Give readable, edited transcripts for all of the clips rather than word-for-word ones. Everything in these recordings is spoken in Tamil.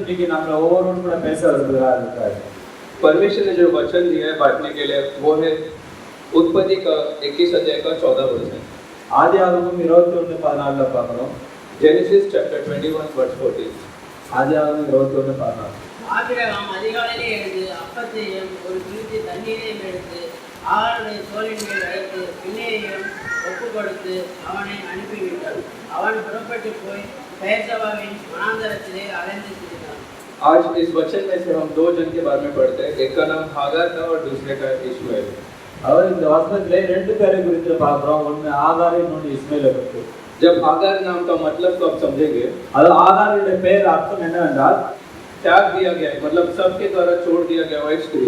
இன்னைக்கு நம்ம ஒவ்வொருவரும் கூட பேச வருகிறார். परमेश्वर ने जो वचन दिया है बांटने के लिए वो है उत्पत्ति का 21 अध्याय का 14 वचन. ஆதியாகமம் 21:14 பார்க்கிறோம். Genesis chapter 21 verse 14. ஆதியாகமம் 21:14. ஆபிரகாம் அதிகாலையிலே எழுந்து அப்பத்தையும் ஒரு துருத்தி தண்ணீரையும் எடுத்து ஆளுடைய தோளின் மேல் வைத்து பிள்ளையையும் ஒப்பு கொடுத்து அவனை அனுப்பிவிட்டான். அவன் புறப்பட்டு போய் பெயர்சபாவின் வனாந்தரத்திலே அலைந்து திரிந்தான். आज इस वचन में से हम दो जन के बारे में पढ़ते हैं. एक का नाम हागार था और दूसरे का इश्माएल. அவர் இந்த வசனத்திலே ரெண்டு பேரை குறித்து பார்க்கிறோம். ஒன்னு ஆகார் இன்னொன்னு இஸ்மாएल பற்றி. जब हागार नाम का मतलब तो आप समझेंगे. அது ஆகாருடைய பெயர் அர்த்தம் என்னவென்றால் त्याग दिया गया है, मतलब सबके द्वारा छोड़ दिया गया एक स्त्री.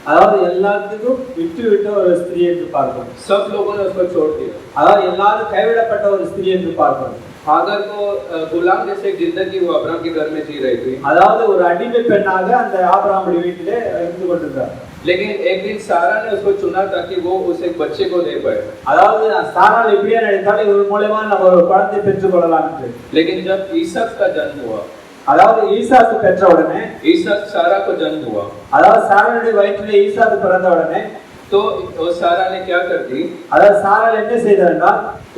அதாவது எல்லாத்துக்கும் விட்டு ஒரு ஸ்திரீ என்று பார்க்கிறோம். सब लोगों ने उसको छोड़ दिया. அதாவது எல்லாரும் கைவிடப்பட்ட ஒரு ஸ்திரீ என்று பார்க்கிறோம். हागार को गुलाम जैसे एक जिंदगी वो अब्राम के घर में जी रही थी. அதாவது ஒரு அடிமை பெண்ணாக அந்த ஆபிரகாமுடைய வீட்டிலே இருந்து கொண்டிருந்தார். लेकिन एक दिन सारा ने उसको चुना ताकि वो उस एक बच्चे को दे पाए. அதாவது சாராள் இப்படியே நினைத்தால் இவர் மூலமா நம்ம ஒரு குழந்தை பெற்றுக் கொள்ளலாம் என்று. लेकिन जब ईसाक का जन्म हुआ, அதாவது ஈசாக்கு பெற்ற உடனே ईसाक सारा को जन्म हुआ, அதாவது சாராளுடைய வயிற்றிலே ஈசாக்கு பிறந்த உடனே तो सारा ने क्या कर दी, அதாவது சாராள் என்ன செய்தார்?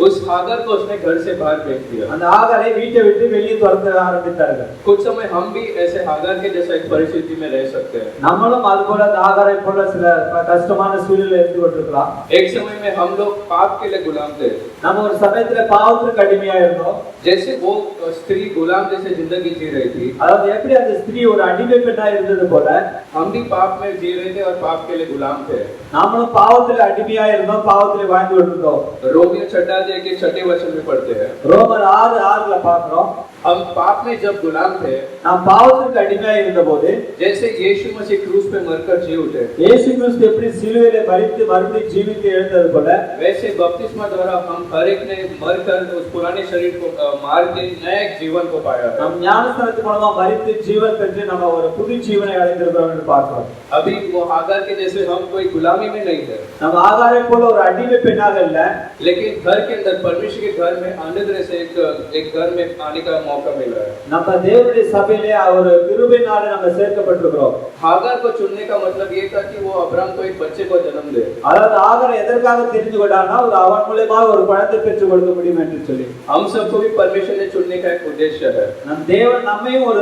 उस हागार को उसने घर से बाहर फेंक दिया. அந்த ஆகாரை வீட்டை விட்டு வெளியே துரத்த ஆரம்பித்தார்கள். कुछ समय हम भी ऐसे हागार के जैसा एक परिस्थिति में रह सकते हैं. நம்மளும் அது போல ஆகாரை போல சில கஷ்டமான சூழ்நிலையில் இருந்து கொண்டிருக்கலாம். एक समय में हम लोग पाप के लिए गुलाम थे. நம்ம ஒரு சமயத்துல பாவத்துக்கு அடிமையா இருந்தோம். जैसे वो स्त्री गुलाम जैसे जिंदगी जी रही थी, அதாவது எப்படி அந்த ஸ்திரீ ஒரு அடிமை பெண்ணா இருந்தது போல हम भी पाप में जी रहे थे और पाप के लिए गुलाम थे. நாமளும் பாவத்துல அடிமையா இருந்தோம், பாவத்துல வாழ்ந்து கொண்டிருந்தோம். रोमियो छठा अध्याय के छठे वचन में पढ़ते हैं. ரோமர் 6:6 பார்க்கிறோம். हम पाप में जब गुलाम थे, நாம் பாவத்துக்கு அடிமையா இருந்தபோது जैसे यीशु मसीह क्रूस पे मरकर जी उठे, இயேசு கிறிஸ்து எப்படி சிலுவையிலே மரித்து மறுபடியும் ஜீவித்து எழுந்தது போல वैसे बपतिस्मा द्वारा हम हर एक ने मरकर उस पुराने शरीर को मार के नए जीवन को पाया है. நம் ஞானஸ்நானத்தின் மூலமா மரித்து ஜீவன் பெற்று நம்ம ஒரு புது ஜீவனை அடைந்திருக்கிறோம் என்று பார்க்கிறோம். अभी वो हागार के जैसे हम कोई गुलामी में नहीं थे, நம்ம ஆகாரை போல ஒரு அடிமை பெண்ணாக இல்ல, लेकिन घर के अंदर परमेश्वर के घर में आने से एक घर में आने का मौका मिला है. நம்ம தேவனுடைய சபையிலே ஒரு கிருபையினால நம்ம சேர்க்கப்பட்டிருக்கிறோம். हागार को चुनने का मतलब ये था कि वो अब्राम को एक बच्चे को जन्म दे. அதாவது ஆகாரை எதற்காக தெரிந்து கொண்டார்னா ஒரு அவன் மூலமா ஒரு குழந்தை பெற்று கொடுக்க முடியும் என்று சொல்லி. हम सबको भी परमेश्वर ने चुनने का एक उद्देश्य है. நம் தேவன் நம்மையும் ஒரு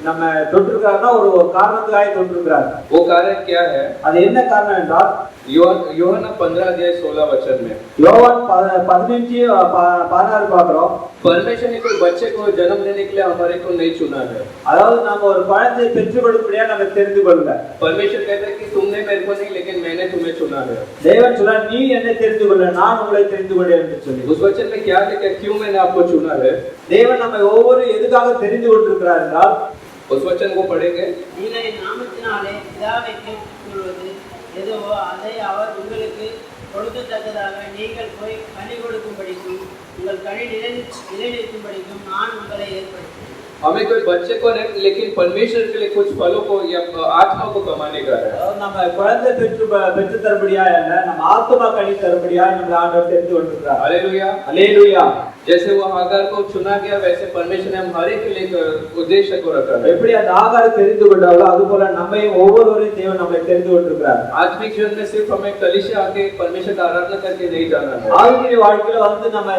நம்ம தொட்டிருக்காருன்னா ஒரு காரணத்துக்காக தொட்டிருக்கிறார். वो कारण क्या है? அது என்ன காரணம் என்றால் யோவான் 15 अध्याय 16 वचन में யோவான் 15:16 பார்க்கிறோம். परमेश्वर ने कोई बच्चे को जन्म देने के लिए हमारे को नहीं चुना है. அதாவது நாம ஒரு குழந்தையை பெற்றுக் கொடுக்கறியா நம்ம தெரிந்து கொள்ளல. परमेश्वर कहता है कि तुमने मेरे को नहीं लेकिन मैंने तुम्हें चुना है. தேவன் சொல்றார் நீ என்னை தெரிந்து கொள்ள நான் உங்களை தெரிந்து கொண்டேன் என்று சொல்லி. उस वचन में क्या लिखा है, क्यों मैंने आपको चुना है? தேவன் நம்மை ஒவ்வொரு எதுக்காக தெரிந்து கொண்டிருக்கிறார் என்றால் उस वचन को पढ़ेंगे. நீங்கள் என் நாமத்தினாலே பிதாவை கேட்டுக்கொள்வது எதுவோ அதை அவர் உங்களுக்கு கொடுக்கத்தக்கதாக நீங்கள் போய் கனி கொடுக்கும்படிக்கும் உங்கள் கனி நிலைநிற்கும்படிக்கும் நான் உங்களை ஏற்படுத்தினேன். हमें कोई बच्चे को नहीं लेकिन परमेश्वर के लिए कुछ फलों को या आत्मा को कमाने का है. நம்ம குழந்தை பெற்று தரும்படியா இல்ல நம்ம ஆத்மா கனி தரும்படியா நம்ம ஆண்டவர் தெரிந்து கொண்டிருக்கிறார். हालेलुया. அல்லேலூயா. जैसे वो हागार को चुना गया वैसे परमेश्वर ने हम हर एक के लिए उद्देश्य को रखा है. எப்படி அந்த ஆகாரை தெரிந்து கொண்டாரோ அதுபோல நம்மையும் ஒவ்வொருவரையும் தேவன் நம்மை தெரிந்து கொண்டிருக்கிறார். आत्मिक जीवन में सिर्फ हमें कलीसिया आके परमेश्वर का आराधना करके नहीं जाना है. ஆவிக்குரிய வாழ்க்கையில வந்து நம்ம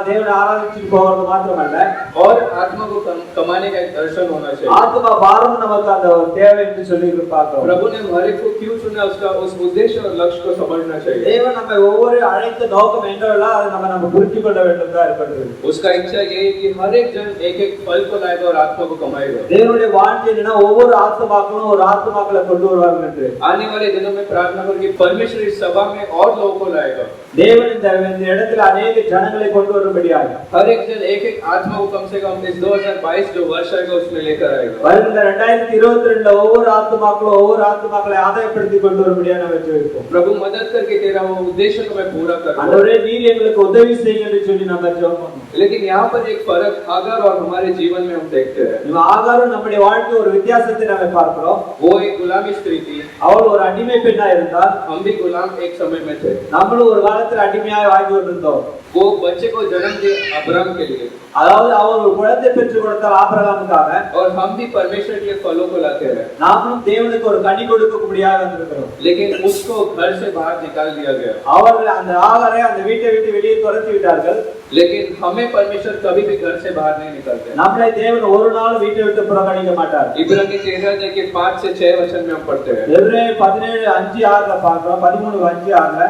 தேவனை ஆராதிச்சுட்டு போறது மாத்திரமல்ல, और आत्मा को कमाने का एक दर्शन होना चाहिए. ஆத்மா பாரம் நமக்கு அந்த தேவை என்று சொல்லி பார்க்கிறோம். प्रभु ने हर एक को क्यों चुना उसका उस उद्देश्य और लक्ष्य को समझना चाहिए. தேவன் நம்மை ஒவ்வொரு அழைத்த நோக்கம் என்னவெல்லாம் அதை நம்ம புரிந்து கொள்ள வேண்டும் தான் இருக்கிறது. उसका इच्छा ये है कि हर एक जन एक एक फल को लाएगा और आत्मा को कमाएगा. தேவனுடைய வாஞ்சை என்னன்னா ஒவ்வொரு ஆத்மாக்களும் ஒரு ஆத்மாக்களை கொண்டு வருவாங்க என்று. आने वाले दिनों में प्रार्थना करो कि परमेश्वर इस सभा में और लोगों को लाएगा. தேவன் இந்த இடத்துல अनेक ஜனங்களை கொண்டு வரும்படியாக हर एक जन एक एक आत्मा को कम से कम इस 2022 जो वर्ष आएगा उसमें लेकर आएगा. வருகிற 2022 ஒவ்வொரு ஆத்மாக்களை ஆதாயப்படுத்தி கொண்டு வரும்படியாக நம்ம ஜெபிப்போம். प्रभु मदद करके तेरा वो उद्देश्य को मैं पूरा करूं. ஆண்டவரே நீர் எங்களுக்கு உதவி செய்யுங்க என்று சொல்லி நம்ம ஜெபம் பண்ணணும். लेकिन यहाँ पर एक फर्क हागार और हमारे जीवन में हम देखते हैं। நம்ம ஆகாரும் நம்முடைய வாழ்க்கையில் ஒரு வித்தியாசத்தை நாம பார்க்கிறோம். वो एक गुलामी स्त्री थी, அவள் ஒரு அடிமை பெண்ணா இருந்தால், हम भी गुलाम एक समय में थे। நம்மளும் ஒரு காலத்துல அடிமையாய் வாழ்ந்து கொண்டிருந்தோம். वो बच्चे को जन्म दिया अब्राहम के लिए, அதாவது அவர் ஒரு குழந்தை பெற்று கொடுத்தார் ஆபிரகாமுக்காக. और हम भी परमेश्वर के फलों को लाते हैं, நாமும் தேவனுக்கு ஒரு கனி கொடுக்கக்கூடியதாக வந்திருக்கிறோம். लेकिन उसको घर से बाहर निकाल दिया गया। அவர்கள் அந்த ஆகாரை அந்த வீட்டை விட்டு வெளியே துரத்தி விட்டார்கள். लेकिन हमें परमेश्वर कभी भी घर से बाहर नहीं निकालते। நம்மளை தேவன் ஒரு நாள் வீட்டை விட்டு புறக்கணிக்க மாட்டார். इब्रानी 13 के 5 से 6 वचन में हम पढ़ते हैं। எபிரேயர் 17:5-6 பார்க்கிறோம். 13:5-6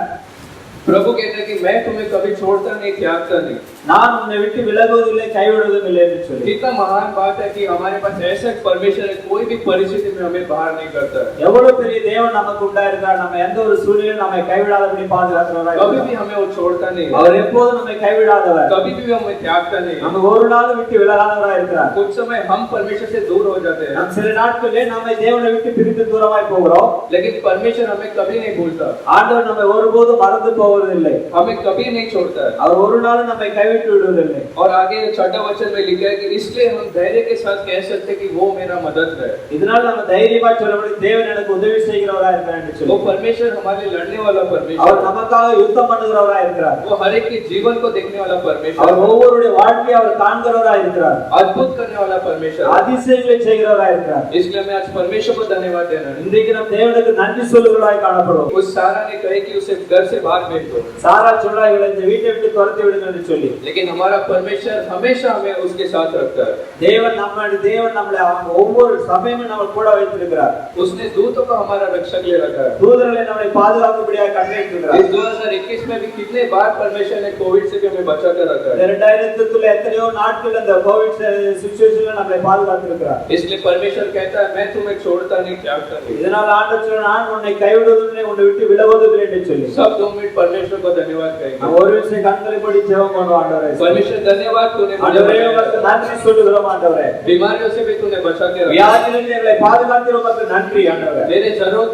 प्रभु कहते हैं कि मैं तुम्हें कभी छोड़ता नहीं, त्यागता नहीं। நான் உன்னை விட்டு விலகுவதில்லை, கைவிடுவதும் இல்லை என்று சொல்லி. कितना महान बात है कि हमारे पास ऐसा परमेश्वर है, कोई भी परिस्थिति में हमें बाहर नहीं करता है। எவ்வளவு பெரிய தேவன் நமக்கு உண்டாயிருக்கார். நம்ம எந்த ஒரு சூழ்நிலையிலும் நம்மை கைவிடாதபடி பாதுகாக்கிறவராய் कभी भी हमें वो छोड़ता नहीं है, அவர் எப்போதும் நம்மை கைவிடாதவர். कभी भी हमें त्यागता नहीं है। நம்ம ஒரு நாள் விட்டு விலகாதவராய் இருக்கிறார். कुछ समय हम परमेश्वर से दूर हो जाते हैं, நாம் சில நாட்களிலே நம்மை தேவனை விட்டு பிரித்து தூரமாய் போகிறோம். लेकिन परमेश्वर हमें कभी नहीं भूलता, ஆண்டவர் நம்மை ஒருபோதும் மறந்து போவதில்லை. हमें कभी नहीं छोड़ता है। அவர் ஒரு நாளும் நம்மை கைவிட்டு விடுவதில்லை. और आगे 6 वचन में लिखा है कि इसलिए हम धैर्य के साथ कह सकते हैं कि वो मेरा मदद है। இதனால நம்ம தைரியமா சொல்ல முடியும், தேவன் எனக்கு உதவி செய்கிறவராய் இருக்கிறார் என்று சொல்லி. वो परमेश्वर हमारे लड़ने वाला அவர் परमेश्वर, நமக்காக யுத்தம் பண்ணுகிறவராய் இருக்கிறார். वो हर एक के जीवन को देखने वाला அவர் परमेश्वर, ஒவ்வொருடைய வாழ்க்கையை அவர் காண்கிறவராய் இருக்கிறார். अद्भुत करने वाला परमेश्वर। அதிசயங்களை செய்கிறவராய் இருக்கிறார். इसलिए मैं आज परमेश्वर को धन्यवाद देना है। இன்றைக்கு நாம் தேவனுக்கு நன்றி சொல்லுகிறவராய் காணப்படுவோம். उस सारा ने कहे कि उसे घर से बाहर भेज दो, சாரா சொல்றா, இவளை இந்த வீட்டை விட்டு துரத்தி விடுங்க என்று சொல்லி. लेकिन हमारा परमेश्वर हमेशा हमें उसके साथ रखता है। தேவன் நம்மளை ஒவ்வொரு சமயமும் நம்ம கூட வைத்திருக்கிறார். उसने दूतों को हमारा रक्षक ले रखा है। தூதர்களை நம்மை பாதுகாக்கும்படியாக கட்டளையிட்டிருக்கிறார். इस 2021 में भी कितने बार परमेश्वर ने कोविड से भी हमें बचा कर रखा है। 2000 எத்தனையோ நாட்கள் அந்த கோவிட் சிச்சுவேஷன்ல நம்மை பாதுகாத்திருக்கிறார். इसलिए परमेश्वर कहता है मैं तुम्हें छोड़ता नहीं, त्यागता नहीं। இதனால் ஆண்டவர் சொல்றார், நான் உன்னை கைவிடுவதும் இல்லை, உன்னை விட்டு விலகுவதும் இல்லை என்று சொல்லி. सब 2 मिनट परमेश्वर को धन्यवाद कहेंगे। நாம் ஒரு விஷயம் கண்களை மூடி ஜெபம் பண்ணுவோம். ஆண்டவரே, परमेश्वर धन्यवाद, तूने मुझे ஆண்டவரே உங்களுக்கு நன்றி சொல்லுகிறோம். ஆண்டவரே, बीमारियों से भी तूने बचा के रखा, வியாதியிலிருந்து எங்களை பாதுகாத்தீர், உங்களுக்கு நன்றி. ஆண்டவரே, मेरे जरूरत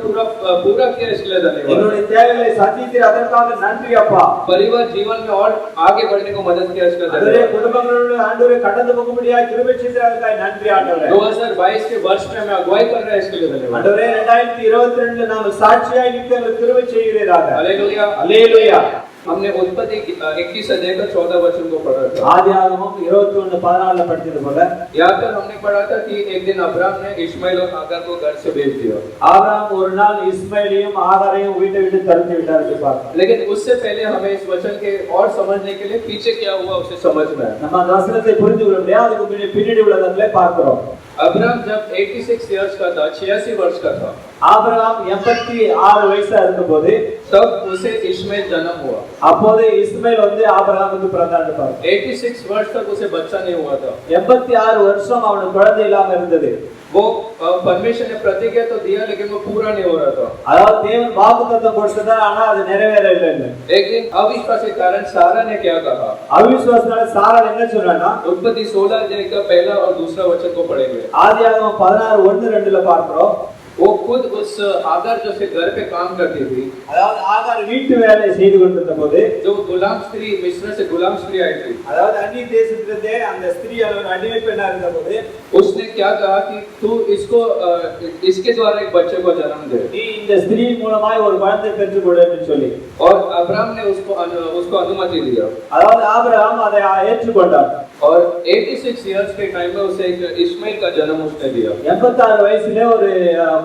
पूरा किया, इसलिए धन्यवाद। எங்களுடைய தேவைகளை சந்தித்தீர், அதற்காக நன்றி அப்பா. परिवार जीवन में और आगे बढ़ने को मदद किया, इसका ஆண்டவரே, धन्यवाद। குடும்பங்களோடு ஆண்டவரே கடந்து போகும்படியாக கிருபை செய்ததற்காக நன்றி. ஆண்டவரே, 2022 के वर्ष में हमें अगुवाई कर रहा है, इसके लिए धन्यवाद। ஆண்டவரே, 2022 நாம் சாட்சியாய் நிற்க எங்களுக்கு கிருபை செய்கிறீராக. हालेलुया। அல்லேலூயா. हमने उत्पत्ति 21 अध्याय का 14 वचन को पढ़ा था। ஆதியாகமம் 21:14 படித்தது போல, यहाँ पर हमने पढ़ा था कि एक दिन अब्राहम ने इश्माइल और हागार को घर से भेज दिया। ஆபிரகாம் ஒரு நாள் இஸ்மாயிலையும் ஆகாரையும் வீட்டை விட்டு துரத்தி விட்டார் என்று பார்க்கிறோம். लेकिन उससे पहले हमें इस वचन के और समझने के लिए पीछे क्या हुआ उसे समझना है। நம்ம அந்த வசனத்தை புரிந்து கொள்ள முடியாது, அதுக்கு பின்னாடி உள்ளதை பார்க்கிறோம். अब्राहम जब 86 इयर्स का था, 86 वर्ष का था, ஆபிரகாம் 86 வயசா இருந்தபோது तब उसे इश्माइल जन्म हुआ। அப்போது இஸ்மாயில் வந்து ஆபிரகாமுக்கு பிறந்தார் என்று பார்க்கிறோம். 86 वर्ष तक उसे बच्चा नहीं हुआ था। 86 வருஷம் அவனுக்கு குழந்தை இல்லாம இருந்தது. वो परमेश्वर ने प्रतिज्ञा तो दिया, लेकिन वो पूरा नहीं हो रहा था। அதாவது தேவன் வாக்குத்தத்தம் கொடுத்தார், ஆனா அது நிறைவேறவே இல்லை. एक दिन अविश्वास के कारण सारा ने क्या कहा? அவிசுவாசத்தால சாரா என்ன சொன்னான்னா, उत्पत्ति 16 अध्याय का पहला और दूसरा वचन को पढ़ेंगे। ஆதியாகமம் 16:1-2 பார்க்கிறோம். वो खुद उस हागार जो से घर पे काम करती थी, அதாவது ஆகார் வீட்டு வேலை செய்து கொண்டிருந்த போது, जो गुलाम स्त्री मिस्र से गुलाम स्त्री आई थी, அதாவது அந்நிய தேசத்திலிருந்தே அந்த ஸ்திரீ ஒரு அடிமை பெண்ணா இருந்த போது, उसने क्या कहा कि तू इसको इसके द्वारा एक बच्चे को जन्म दे। நீ இந்த ஸ்திரீ மூலமாய் ஒரு குழந்தை பெற்றுக் கொடு என்று சொல்லி, और अब्राहम ने उसको अनुमति दिया। அதாவது ஆபிரகாம் அதை ஏற்றுக்கொண்டார். और 86 इयर्स के टाइम में उसे एक इश्माइल का जन्म उसने दिया। 86 வயசுல ஒரு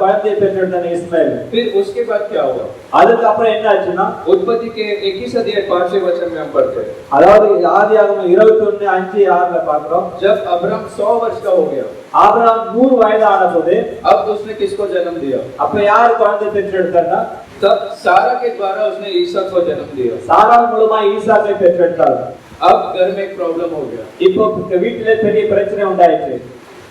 குழந்தையை பெற்றெடுத்தான் இஸ்மாயில். फिर उसके बाद क्या हुआ? அதுக்கு அப்புறம் என்ன ஆச்சுன்னா, उत्पत्ति के 21 अध्याय 5वें वचन में हम पढ़ते हैं। அதாவது ஆதியாகமம் 21:5-6 பார்க்கிறோம். जब अब्राहम 100 वर्ष का हो गया, ஆபிரகாம் 100 வயது ஆன போது, अब उसने किसको जन्म दिया? அப்ப யார் குழந்தை பெற்றெடுத்தார்னா, तब सारा के द्वारा उसने ईसा को जन्म दिया। சாரா மூலமா ஈசாக்கை பெற்றெடுத்தார். अब घर में एक प्रॉब्लम हो गया। இப்போ வீட்டிலே பெரிய பிரச்சனை உண்டாயிற்று.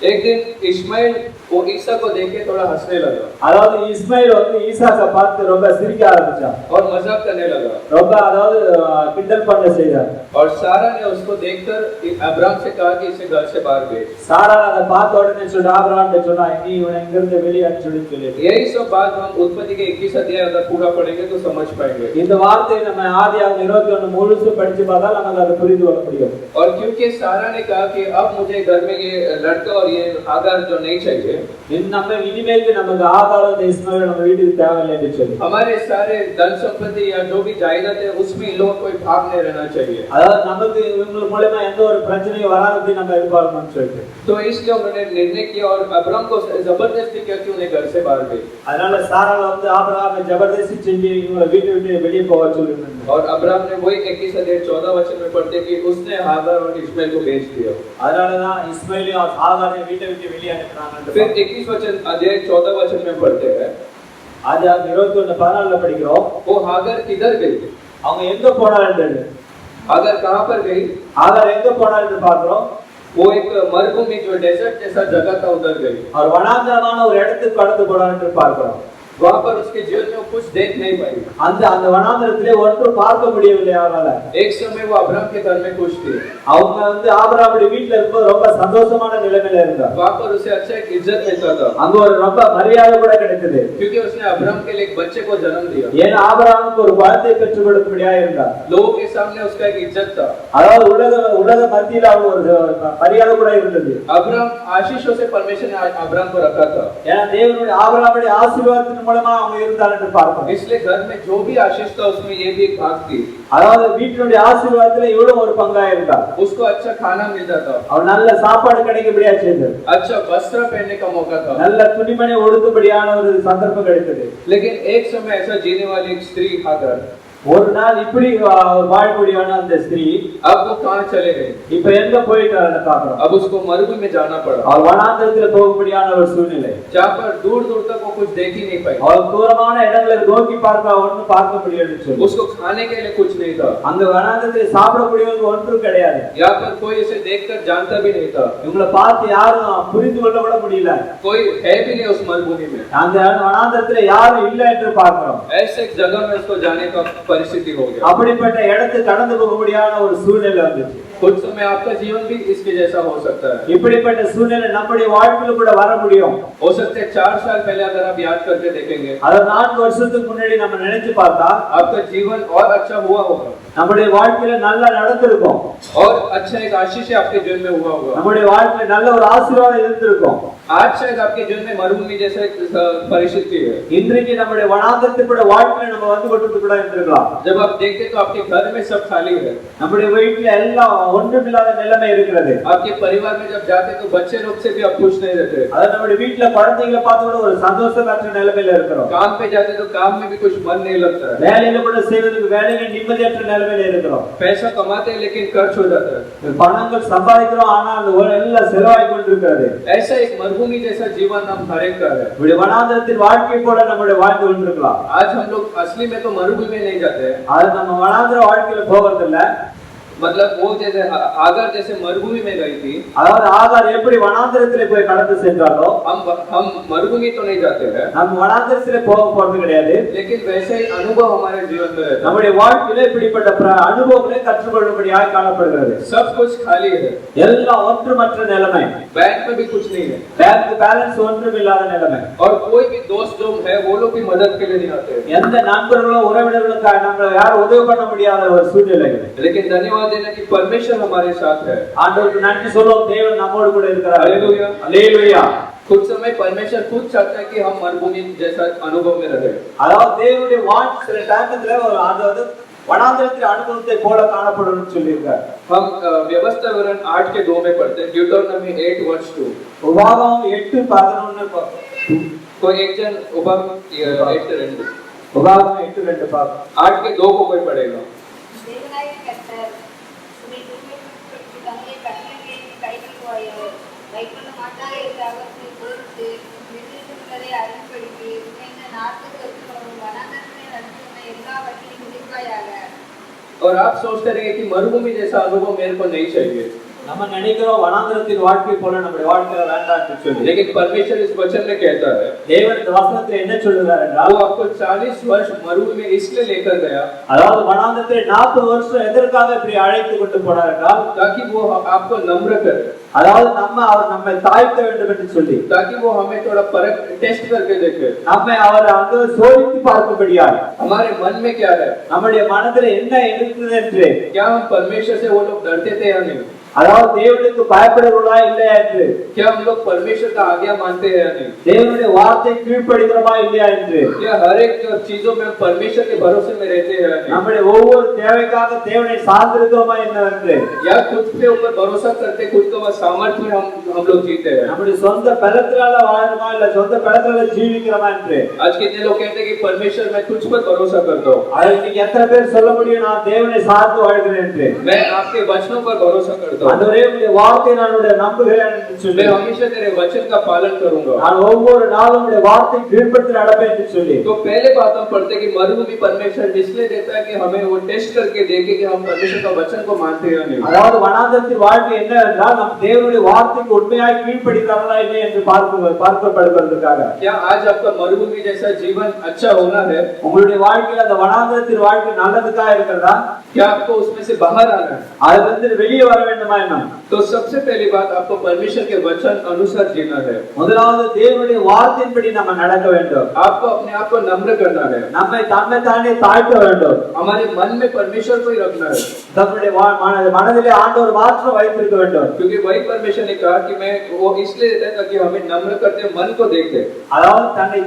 एक दिन इश्माइल वो ईसा को देख के थोड़ा हंसने लगा அதாவது இஸ்மாயில் வந்து ஈசாக்கை பார்த்து ரொம்ப சிரிக்க ஆரம்பிச்சான். और मजाक करने लगा ரொம்ப அதாவது கிண்டல் பண்ண செய்தார். और सारा ने उसको देखकर अब्राहम से कहा कि इसे घर से बाहर भेज. சாரா அதை பார்த்த உடனே சொல்லிட்டு ஆபிரகாம்கிட்ட சொன்னா, நீ இவனை இங்கிருந்து வெளியே அனுப்பிச்சுடு சொல்லி. यही सब बात हम उत्पत्ति के 21 अध्याय अगर पूरा पढ़ेंगे तो समझ पाएंगे. இந்த வார்த்தையை நம்ம ஆதியாகமம் 21 முழுசு படிச்சு பார்த்தா நமக்கு அதை புரிந்து கொள்ள முடியும். और क्योंकि सारा ने कहा कि अब मुझे घर में ये लड़का और ये हागार जो नहीं चाहिए, நம்ம இனிமேல் நமக்கு ஆகாரம் இஸ்மாயில் நம்ம வீட்டுக்கு தேவையில்லை என்று சொல்லி हमारे सारे धन संपत्ति या जो भी जायदाद है उसमें इन लोगों को कोई भाग नहीं रहना चाहिए. அதாவது நமக்கு இவங்க மூலமா எந்த ஒரு பிரச்சனையும் வராதபடி நம்ம எதிர்பார்க்கணும்னு சொல்லிட்டு तो इसलिए उन्होंने निर्णय किया और अब्राहम को जबरदस्ती किया कि उन्हें घर से बाहर भेज. அதனால சாரா வந்து ஆபிரகாமை ஜபர்தஸ்தி செஞ்சு இவங்களை வீட்டை விட்டு வெளியே போக சொல்லிருந்தாங்க. और अब्राहम ने वही 21 अध्याय 14 वचन में पढ़ते कि उसने हागार और इश्माइल को भेज दिया. அதனால தான் இஸ்மாயிலையும் ஆகாரையும் வீட்டை விட்டு வெளியே அனுப்புறாங்க. फिर 21 वचन अध्याय 14 वचन में पढ़ते हैं ஆதியாகமம் 21:14 படிக்கிறோம். वो हागार किधर गई? அவங்க எங்க போனாங்கன்னு हागार कहां पर गई? ஆகார் எங்க போனாங்கன்னு பார்க்கிறோம். वो एक मरुभूमि जो डेजर्ट जैसा जगह था उधर गई. அவர் வனாந்தரமான ஒரு இடத்துக்கு கடந்து போனாங்கன்னு பார்க்கிறோம். वहां पर उसके जीवन में कुछ देख नहीं पाई. அந்த வனாந்தரத்திலே ஒன்று பார்க்க முடியவில்லை அவரால. एक समय वो अब्राहम के घर में खुश थी. அவங்க வந்து ஆபிரகாமுடைய வீட்ல இருக்கும்போது ரொம்ப சந்தோஷமான நிலைமையில இருந்தார். वहां पर उसे अच्छा एक इज्जत मिलता था அங்க ஒரு ரொம்ப மரியாதை கூட கிடைத்தது. क्योंकि उसने अब्राहम के लिए एक बच्चे को जन्म दिया. ஏன்னா ஆபிரகாமுக்கு ஒரு குழந்தை பெற்று கொடுக்கும்படியா இருந்தார். लोगों के सामने उसका एक इज्जत था. அதாவது உலக மத்தியில அவங்க ஒரு மரியாதை கூட இருந்தது. अब्राहम आशीषों से परमेश्वर ने अब्राहम को रखा था. ஏன்னா தேவனுடைய ஆபிரகாமுடைய ஆசீர்வாதத்தின் மூலமா அவங்க இருந்தார் என்று பார்க்கிறோம். इसलिए घर में जो भी आशीष था उसमें ये भी एक भाग थी. அதாவது வீட்டுடைய ஆசீர்வாதத்துல இவ்வளவு ஒரு பங்கா இருந்தார். उसको अच्छा खाना मिलता था. அவர் நல்ல சாப்பாடு கிடைக்கும்படியா செய்தார். अच्छा वस्त्र पहनने का मौका था. நல்ல துணிமணி உடுத்தும்படியான ஒரு சந்தர்ப்பம் கிடைத்தது. लेकिन एक समय ऐसा जीने वाली एक स्त्री हागार, ஒரு நாள் இப்படி வாழ்க்கையான அந்த ஸ்திரீ अब वो कहां चले गए? இப்ப எங்க போயிட்டாருன்னு பார்க்கிறோம். अब उसको मरुभूमि में जाना पड़ा. அவர் வனாந்தரத்துல போகும்படியான ஒரு சூழ்நிலை. जहां पर दूर दूर तक वो कुछ देख ही नहीं पाई. அவர் தூரமான இடங்களை நோக்கி ஒன்றும் பார்க்க முடியலன்னு சொல்லி उसको खाने के लिए कुछ नहीं था. அங்க வனாந்தரத்தில் சாப்பிடக்கூடியவங்க ஒன்றும் கிடையாது. यहाँ पर कोई इसे देखकर जानता भी नहीं था. இவங்களை பார்த்து யாரும் புரிந்து கொள்ள கூட முடியல. कोई है भी नहीं उस मरुभूमि में. அந்த வனாந்தரத்துல யாரும் இல்லை என்று பார்க்கிறோம். ऐसे एक जगह में उसको जाने का परिस्थिति हो गया. அப்படிப்பட்ட இடத்தை கடந்து போகும்படியான ஒரு சூழ்நிலை வந்துச்சு. कुछ समय आपका जीवन भी इसके जैसा हो सकता है. இப்படிப்பட்ட சூழ்நிலை நம்முடைய வாழ்க்கையில கூட வர முடியும். हो सकता है 4 साल पहले अगर आप याद करके देखेंगे, அத 4 வருஷத்துக்கு முன்னாடி நம்ம நினைச்சு பார்த்தா आपका जीवन और अच्छा हुआ होगा. நம்முடைய வாழ்க்கையில நல்லா நடந்திருக்கும். और अच्छा एक आशीष आपके जीवन में हुआ होगा. நம்முடைய வாழ்க்கையில நல்ல ஒரு ஆசீர்வாதம் இருந்திருக்கும். आज शायद आपके जीवन में मरुभूमि जैसा परिस्थिति है. இன்றைக்கு நம்முடைய வனாந்தரத்தின் வாழ்க்கையில நம்ம வந்து கொண்டு கூட இருந்திருக்கலாம். जब आप देखते तो आपके घर में सब खाली है. நம்முடைய வீட்ல எல்லாம் ஒன்றுமில்லாத நிலைமை இருக்கிறது. आपके परिवार में जब जाते तो बच्चे लोग से भी आप खुश नहीं रहते. அத நம்முடைய வீட்ல குழந்தைகளை பார்த்து கூட ஒரு சந்தோஷமற்ற நிலைமையில இருக்கிறோம். काम पे जाते तो काम में भी कुछ मन नहीं लगता है. வேலையில கூட செய்வதற்கு வேலையில நிம்மதியற்ற நிலைமையில இருக்கிறோம். पैसा कमाते हैं लेकिन खर्च हो जाता है. பணங்கள் சம்பாதிக்கிறோம் ஆனா அந்த எல்லாம் செலவாகி கொண்டிருக்கிறது. ऐसा एक मरुभूमि जैसा जीवन हम हर एक का है. இப்படி வனாந்தரத்தின் வாழ்க்கை போல நம்முடைய வாழ்ந்து கொண்டிருக்கலாம். आज हम लोग असली में तो मरुभूमि में नहीं जाते हैं. அது நம்ம வனாந்தர வாழ்க்கையில போகிறது இல்ல. मतलब वो जैसे आगार जैसे मरुभूमि में गई थी, அதாவது ஆகார் எப்படி வனாந்தரத்திலே போய் கடந்து சென்றாரோ हम मरुभूमि तो नहीं जाते हैं. நம்ம வனாந்தரத்திலே போக போறது கிடையாது. लेकिन वैसे ही अनुभव हमारे जीवन में रहता है. நம்முடைய வாழ்க்கையில இப்படிப்பட்ட அனுபவங்களை கற்றுக்கொள்ளும்படியாக காணப்படுகிறது. सब कुछ खाली है. எல்லாம் ஒன்றுமற்ற நிலைமை. बैंक में भी कुछ नहीं है. பேங்க் பேலன்ஸ் ஒன்றுமில்லாத நிலைமை. और कोई भी दोस्त जो है वो लोग भी मदद के लिए नहीं आते. எந்த நண்பர்களோ உறவினர்களுக்கு நம்ம யாரும் உதவி பண்ண முடியாத ஒரு சூழ்நிலை. लेकिन धन्यवाद देना कि परमेश्वर हमारे साथ है. ஆண்டவருக்கு நன்றி சொல்லுவோம். தேவன் நம்மோடு கூட இருக்கிறார். हालेलुया. हालेलुया. कुछ समय परमेश्वर खुद चाहता है कि हम मरुभूमि जैसा अनुभव में रहे. அதாவது தேவனுடைய வாஞ்சை சில டைம்ல ஒரு அதாவது வனாந்தரத்தின் அனுபவத்தை போல காணப்படும்னு சொல்லியிருக்கார். हम व्यवस्था विवरण 8 के 2 में पढ़ते हैं. ड्यूटोनॉमी 8:2. உபாகமம் 8:11 कोई एक जन उपागम 8:2. உபாகமம் 8:2 பாருங்க. 8 के 2 को कोई पढ़ेगा. தேவனாகிய கர்த்தர் உம்மை துன்பப்படுத்தி தம்முடைய கட்டளைகளை கைக்கொள்ள மாட்டார் என்று அவர்களை பொறுத்து நிர்ணயித்துள்ளதை அறிவுபடுத்தி உம்மை இந்த 40 வருஷம் வனாந்தரத்திலே நடத்துகிற எல்லாவற்றையும் முடிப்பாயாக. और आप सोचते रहे कि मरुभूमि जैसा अनुभव मेरे को नहीं चाहिए. நம்ம நினைக்கிறோம் வனாந்திரத்தின் வாழ்க்கை போல நம்முடைய வாழ்க்கை வேண்டாம் என்று சொல்லி. लेकिन परमेश्वर इस वचन में कहता है, தேவன் இந்த வசனத்தில் என்ன சொல்லுகிறார் என்றால், वो आपको 40 वर्ष मरुभूमि में इसलिए लेकर गया, அதாவது வனாந்திரத்தில் 40 வருஷம் எதற்காக இப்படி அழைத்து கொண்டு போனார் என்றால், ताकि वो आपको नम्र करे, அதாவது அவர் நம்மை தாழ்த்த வேண்டும் என்று சொல்லி, ताकि वो हमें थोड़ा परख टेस्ट करके देखे, நம்மை அவர் அங்கு சோதித்து பார்க்கும்படியாய் हमारे मन में क्या है, நம்முடைய மனதில் என்ன இருக்குது என்று, क्या हम परमेश्वर से वो लोग डरते थे या नहीं, அதாவது தேவனுக்கு பயப்படுகிறோமா இல்லையா என்று, क्या हम लोग परमेश्वर का आज्ञा मानते हैं या नहीं, தேவனுடைய வார்த்தை கீழ்ப்படுகிறோமா இல்லையா என்று, क्या हर एक चीजों में हम परमेश्वर के भरोसे में रहते हैं या नहीं, நம்முடைய ஒவ்வொரு தேவைக்காக தேவனை சார்ந்திருக்கிறோமா என்னவென்று, या खुद के ऊपर भरोसा करते खुद को सामर्थ्य में हम लोग जीते हैं। நம்முடைய சொந்த பலத்தினால வாழணுமா இல்ல சொந்த பலத்தினால ஜீவிக்கிறோமா என்று। आज कितने लोग कहते हैं कि परमेश्वर मैं तुझ पर भरोसा करता हूँ, அதுக்கு எத்தனை பேர் சொல்ல முடியும் நான் தேவனை சார்ந்து வாழ்கிறேன் என்று, मैं आपके वचनों पर भरोसा करता हूँ, ஆண்டவரே உம்முடைய வார்த்தை நான் நம்புகிறேன் என்று சொல்லி, मैं हमेशा तेरे वचन का पालन करूंगा, நான் ஒவ்வொரு நாளும் உம்முடைய வார்த்தை கீழ்ப்படிந்து நடப்பேன் என்று சொல்லி। तो पहले बात हम पढ़ते हैं कि मरुभूमि परमेश्वर इसलिए देता है कि हमें वो टेस्ट करके देखे कि हम परमेश्वर का वचन को मानते हैं या नहीं। அதாவது வனாந்தரத்தின் வாழ்க்கை என்னவென்றால் நம் தேவனுடைய வார்த்தைக்கு உண்மையாய் கீழ்ப்படிகிறார்களா இல்லை என்று பார்க்கப்படுவதற்காக। क्या आज आपका मरुभूमि जैसा जीवन अच्छा होना है, உங்களுடைய வாழ்க்கையில் அந்த வனாந்தரத்தின் வாழ்க்கை நல்லதுக்காக இருக்கிறதா, क्या आपको उसमें से बाहर आना है, அதிலிருந்து வெளியே வர வேண்டுமா என்ன? तो सबसे पहली बात आपको परमेश्वर के वचन अनुसार जीना है, முதலாவது தேவனுடைய வார்த்தையின்படி நம்ம நடக்க வேண்டும், आपको अपने आप को नम्र करना है, நம்மை தன்னைத்தானே தாழ்த்த வேண்டும், हमारे मन में परमेश्वर को ही रखना है, நம்முடைய மனதிலே ஆண்டவர் மாற்றம் வைத்திருக்க வேண்டும்। क्योंकि वही परमेश्वर ने कहा कि मैं वो इसलिए देता है ताकि हमें नम्र करते मन को देखे। அதாவது தன்னை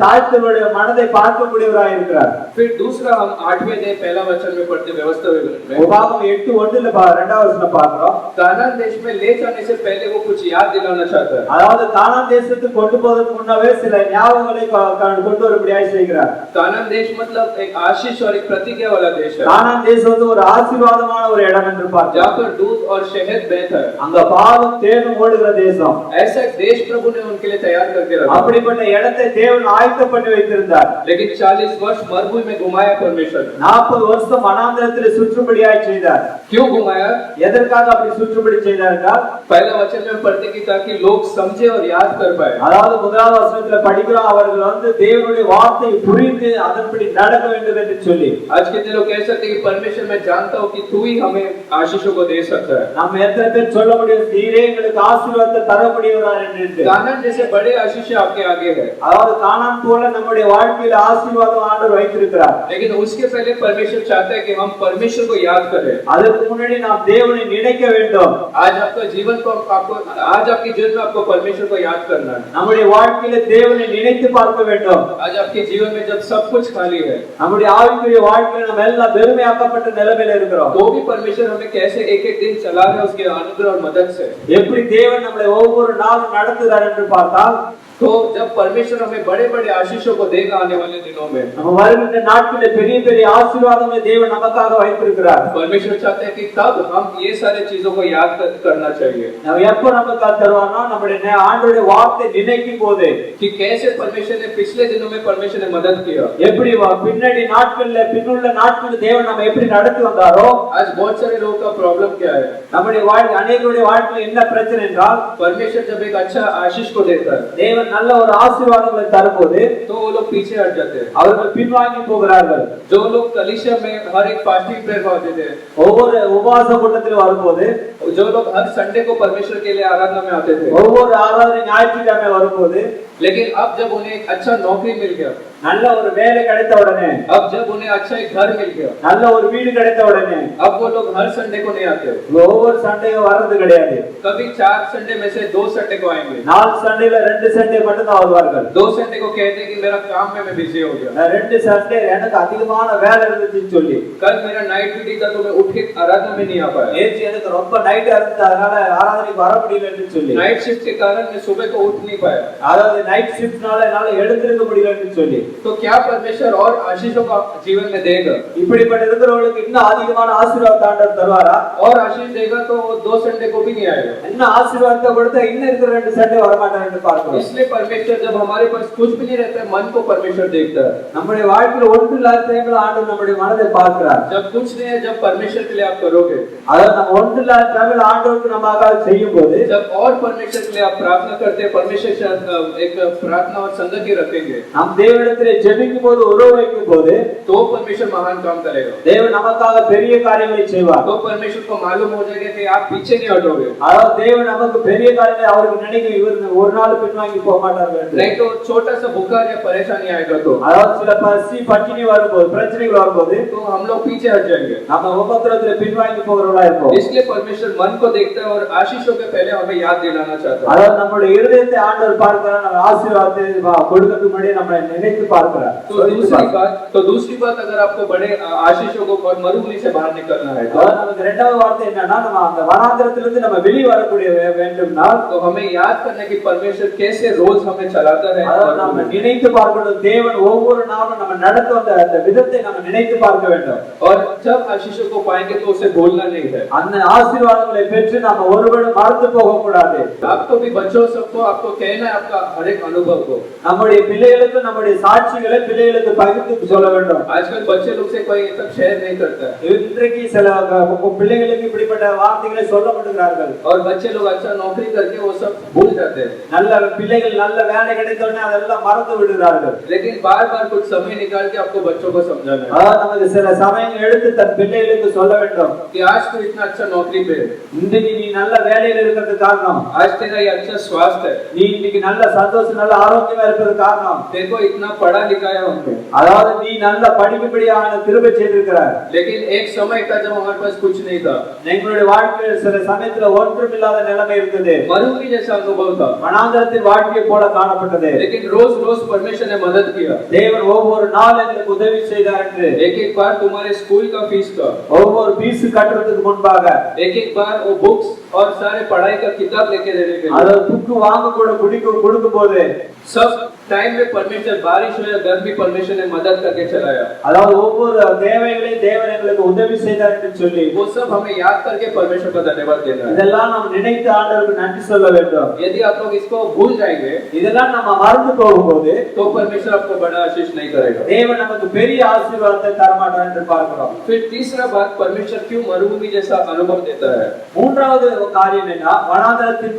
தாழ்த்தவருடைய மனதை பார்க்கக்கூடியவராய் இருக்கிறார்। फिर दूसरा हम 8वें अध्याय पहला वचन में पढ़ते व्यवस्था में உபாகமம் 8:1 இரண்டாவது வசனம் பார்க்கிறோம்। कानान देश में ले जाने से पहले वो कुछ याद दिलाना चाहता है, அதாவது கானான் தேசத்துக்கு கொண்டு போவதற்கு முன்னவே சில ஞாபகங்களை கொண்டு வரும்படியாய் செய்கிறார்। कानान देश मतलब एक आशीष और एक प्रतिज्ञा वाला देश है, கானான் தேசம் வந்து ஒரு ஆசீர்வாதமான ஒரு இடம் என்று பார்க்கிறோம், जहाँ पर दूध और शहद बहता है, அங்க பாலும் தேனும் ஓடுகிற தேசம்। ऐसा एक देश प्रभु ने उनके लिए तैयार करके रखा, அப்படிப்பட்ட இடத்தை தேவன் ஆயத்தம் பண்ணி வைத்திருந்தார்। लेकिन 40 वर्ष मरुभूमि में घुमाया परमेश्वर ने। 40 வருஷம் வனாந்திரத்தில் சுற்றும்படியாய் செய்தார்। क्यों घुमाया, எதற்காக அப்படி சுற்றும்படி செய்தார் என்றால், पहला वचन में पढ़ते कि ताकि लोग समझे और याद कर पाए, அதாவது முதலாவது வசனத்துல படிக்கிறோம் அவர்கள் வந்து தேவனுடைய வார்த்தையை புரிந்து அதன்படி நடக்க வேண்டும் என்று சொல்லி। आज कितने लोग कह सकते हैं कि परमेश्वर मैं जानता हूँ कि तू ही हमें आशीषों को दे सकता है, நாம் எத்தனை பேர் சொல்ல முடியும் நீரே எங்களுக்கு ஆசீர்வாதத்தை தரக்கூடியவரார் என்று। कानान जैसे बड़े आशीष आपके आगे है, அதாவது கானான் போல நம்முடைய வாழ்க்கையில் ஆசீர்வாதம் ஆண்டவர் வைத்திருக்கிறார்। लेकिन उसके पहले परमेश्वर चाहता है कि हम परमेश्वर को याद करें। அதற்கு முன்னாடி நாம் தேவனை நினைக்க வேண்டும்। आज आपका जीवन को आपको आज आपके जीवन में आपको परमेश्वर को याद करना है, நம்முடைய வாழ்க்கையில தேவனை நினைத்து பார்க்க வேண்டும்। आज आपके जीवन में जब सब कुछ खाली है, நம்முடைய ஆவிக்குரிய வாழ்க்கையில நம்ம எல்லாம் வெறுமையாக்கப்பட்ட நிலைமையில இருக்கிறோம்। तो भी परमेश्वर हमें कैसे एक एक दिन चला रहा है उसके अनुग्रह और मदद से। எப்படி தேவன் நம்மளை ஒவ்வொரு நாளும் நடத்துகிறார் என்று பார்த்தால், तो जब परमेश्वर हमें बड़े बड़े आशीषों को देगा आने वाले दिनों में, நம்ம வருகின்ற நாட்களில் பெரிய பெரிய ஆசீர்வாதங்களை தேவன் நமக்காக வைத்திருக்கிறார்। परमेश्वर चाहते हैं कि तब हम ये सारे चीजों को याद करना चाहिए நம்ம எப்ப நமக்கு தருவானா நம்முடைய ஆண்டவருடைய வார்த்தை நினைக்கும் போது, कि कैसे परमेश्वर ने पिछले दिनों में परमेश्वर ने मदद किया, எப்படி பின்னாடி நாட்கள்ல பின்னுள்ள நாட்களில் தேவன் நம்ம எப்படி நடத்தி வந்தாரோ। आज बहुत सारे लोगों का प्रॉब्लम क्या है, நம்முடைய வாழ்க்கை அநேகருடைய வாழ்க்கையில் என்ன பிரச்சனை என்றால், परमेश्वर जब एक अच्छा आशीष को देता है தேவன் நல்ல ஒரு ஆசீர்வாதங்களை தரும்போது तो वो लोग पीछे हट जाते हैं। அவர்கள் பின்வாங்கி போகிறார்கள்। जो लोग कलीसिया में हर एक फास्टिंग प्रेयर को आते थे, ஒவ்வொரு உபவாச கூட்டத்தில் வரும்போது, जो लोग हर संडे को परमेश्वर के लिए आराधना में आते थे, ஒவ்வொரு ஆராதனை ஞாயிற்றுக்கிழமை வரும்போது, लेकिन अब जब उन्हें एक अच्छा नौकरी मिल गया, நல்ல ஒரு வேலை கிடைத்த உடனே, अब जब उन्हें अच्छा एक घर मिल गया, நல்ல ஒரு வீடு கிடைத்த உடனே अब वो लोग हर संडे को नहीं आते, ஒவ்வொரு சண்டையும் வர்றது கிடையாது। कभी 4 संडे में से 2 संडे को आएंगे, 4 சண்டையில 2 சண்டே மட்டும் தான் வருவார்கள்। 2 संडे को कहते हैं कि मेरा काम में मैं बिजी हो गया, 2 சண்டே எனக்கு அதிகமான வேலை இருந்துச்சுன்னு சொல்லி, कल मेरा नाइट ड्यूटी था तो मैं उठ के आराधना में नहीं आ पाया, நேற்று எனக்கு ரொம்ப நைட்டா இருந்துச்சு அதனால ஆராதனைக்கு வர முடியல என்று சொல்லி, नाइट शिफ्ट के कारण मैं सुबह को उठ नहीं पाया, அதாவது நைட் ஷிஃப்ட்னால என்னால எழுந்திருக்க முடியலன்னு சொல்லி. तो क्या परमेश्वर और आशीषों को जीवन में देगा? இப்படிப்பட்ட இருக்கிறவங்களுக்கு இன்னும் அதிகமான ஆசீர்வாதத்தை ஆண்டவர் தருவாரா? और आशीष देगा तो वो 2 संडे को भी नहीं आएगा. இன்னும் ஆசீர்வாதத்தை கொடுத்தா இன்னும் இருக்கிற 2 சண்டே வர மாட்டாருன்னு பார்க்கிறோம். इसलिए परमेश्वर जब हमारे पास कुछ भी नहीं रहता है, मन को परमेश्वर देखता है. நம்முடைய வாழ்க்கையில ஒன்று இல்லாத டைம்ல ஆண்டவர் நம்முடைய மனதை பார்க்கிறார். जब कुछ नहीं है, जब परमेश्वर के लिए आप करोगे, அதாவது நம்ம ஒன்று இல்லாத டைம்ல ஆண்டவருக்கு நமக்காக செய்யும்போது, जब और परमेश्वर के लिए आप प्रार्थना करते हैं, परमेश्वर से एक प्रार्थना और संगति रखेंगे, நாம் தேவனிடத்திலே ஜெபிக்கும்போது உறவு வைக்கும்போது, तो परमेश्वर महान काम करेगा. தேவன் நமக்காக பெரிய காரியங்களை செய்வார். तो परमेश्वर को मालूम हो जाएगा कि आप पीछे नहीं हटोगे. அதாவது தேவன் நமக்கு பெரிய காரியங்களை அவருக்கு நினைக்க இவர் ஒரு நாள் பின்வாங்கி போக மாட்டார். नहीं तो छोटा सा बुखार या परेशानी आएगा तो அதாவது சில பசி பட்டினி வரும்போது, பிரச்சனைகள் வரும்போது, तो हम लोग पीछे हट जाएंगे. நம்ம உபத்திரவத்திலே பின்வாங்கி போகிறவர்களா இருப்போம். इसलिए परमेश्वर मन को देखता है और आशीषों के पहले हमें याद दिलाना चाहता है. அதாவது நம்மளுடைய இருதயத்தை ஆண்டவர் பார்க்கிறார். நம்ம ஆசீர்வாதத்தை கொடுக்கிறதுக்கு முன்னாடி நம்மை நினைத்து பார்க்கிறார். तो दूसरी बात अगर आपको बड़े आशीषों को और मरुभूमि से बाहर निकलना है, அதாவது நமக்கு இரண்டாவது வார்த்தை என்னன்னா, நம்ம அந்த வனாந்திரத்திலிருந்து நம்ம வெளியே வரக்கூடிய வேண்டும்னா, तो हमें याद करना कि परमेश्वर कैसे रोज हमें चलाता है. அதாவது நம்ம நினைத்து பார்க்கணும். தேவன் ஒவ்வொரு நாளும் நம்ம நடத்தும் அந்த விதத்தை நம்ம நினைத்து பார்க்க வேண்டும். और जब आशीषों को पाएंगे तो उसे भूलना नहीं है. அந்த ஆசீர்வாதங்களை பெற்று நம்ம ஒருவரும் மறந்து போக கூடாது. आपको भी बच्चों सबको आपको कहना है आपका हर एक अनुभव को. நம்முடைய பிள்ளைகளுக்கு நம்முடைய சாட்சிகளை பிள்ளைகளுக்கு பகிர்ந்து சொல்ல வேண்டும். आजकल बच्चे लोग से कोई सब शेयर नहीं करता है. இன்றைக்கு சில பிள்ளைகளுக்கு இப்படிப்பட்ட வார்த்தைகளை சொல்லப்படுகிறார்கள். और बच्चे लोग अच्छा नौकरी करके वो सब भूल जाते हैं. நல்ல பிள்ளைகள் நல்ல வேலை கிடைத்த உடனே அதெல்லாம் மறந்து விடுகிறார்கள். लेकिन बार-बार कुछ समय निकाल के आपको बच्चों को समझाना है. அதாவது நமக்கு சில சமயங்கள் எடுத்து தன் பிள்ளைகளுக்கு சொல்ல வேண்டும். कि आज तू इतना अच्छा नौकरी पे है. இன்னைக்கு நீ நல்ல வேலையில இருக்கிறது காரணம். आज तेरा ये अच्छा स्वास्थ्य है. நீ இன்னைக்கு நல்ல சந்தோஷம் நல்ல ஆரோக்கியமா இருப்பது காரணம். देखो इतना पढ़ा लिखा है हमने. அதாவது நீ நல்ல படிக்கும்படியான கிருபை செய்திருக்கிறாய். लेकिन एक समय था जब हमारे पास कुछ नहीं था. எங்களுடைய வாழ்க்கையில் சில சமயத்துல ஒன்றுமில்லாத நிலைமை இருந்தது. मरुभूमि जैसा अनुभव था. வனாந்தரத்தின் வாழ்க்கையை போல காணப்பட்டது. लेकिन रोज रोज परमेश्वर ने मदद किया. தேவன் ஒவ்வொரு நாள் எங்களுக்கு உதவி செய்தார் என்று. एक एक बार तुम्हारे स्कूल का फीस का, ஒவ்வொரு फीस கட்டுறதுக்கு முன்பாக एक एक बार वो बुक्स और सारे पढ़ाई का किताब लेके देने के लिए, அத புக் வாங்க கூட கொடுக்கும் போது सब टाइम में परमेश्वर बारिश हो या गर्मी परमेश्वर ने मदद करके चलाया. அதாவது ஒவ்வொரு தேவைகளையும் தேவன் எங்களுக்கு உதவி செய்தார் என்று சொல்லி वो सब हमें याद करके परमेश्वर को धन्यवाद देना है. இதெல்லாம் நாம் நினைத்து ஆண்டவருக்கு நன்றி சொல்ல வேண்டும். यदि आप लोग इसको भूल जाएंगे இதெல்லாம் நம்ம மறந்து போகும்போது तो परमेश्वर आपको बड़ा आशीष नहीं करेगा. தேவன் நமக்கு பெரிய ஆசீர்வாதத்தை தர மாட்டார் என்று பார்க்கிறோம். फिर तीसरा बात, परमेश्वर क्यों मरुभूमि जैसा अनुभव देता है. மூன்றாவது காரியம் என்ன, வனாந்தரத்தின்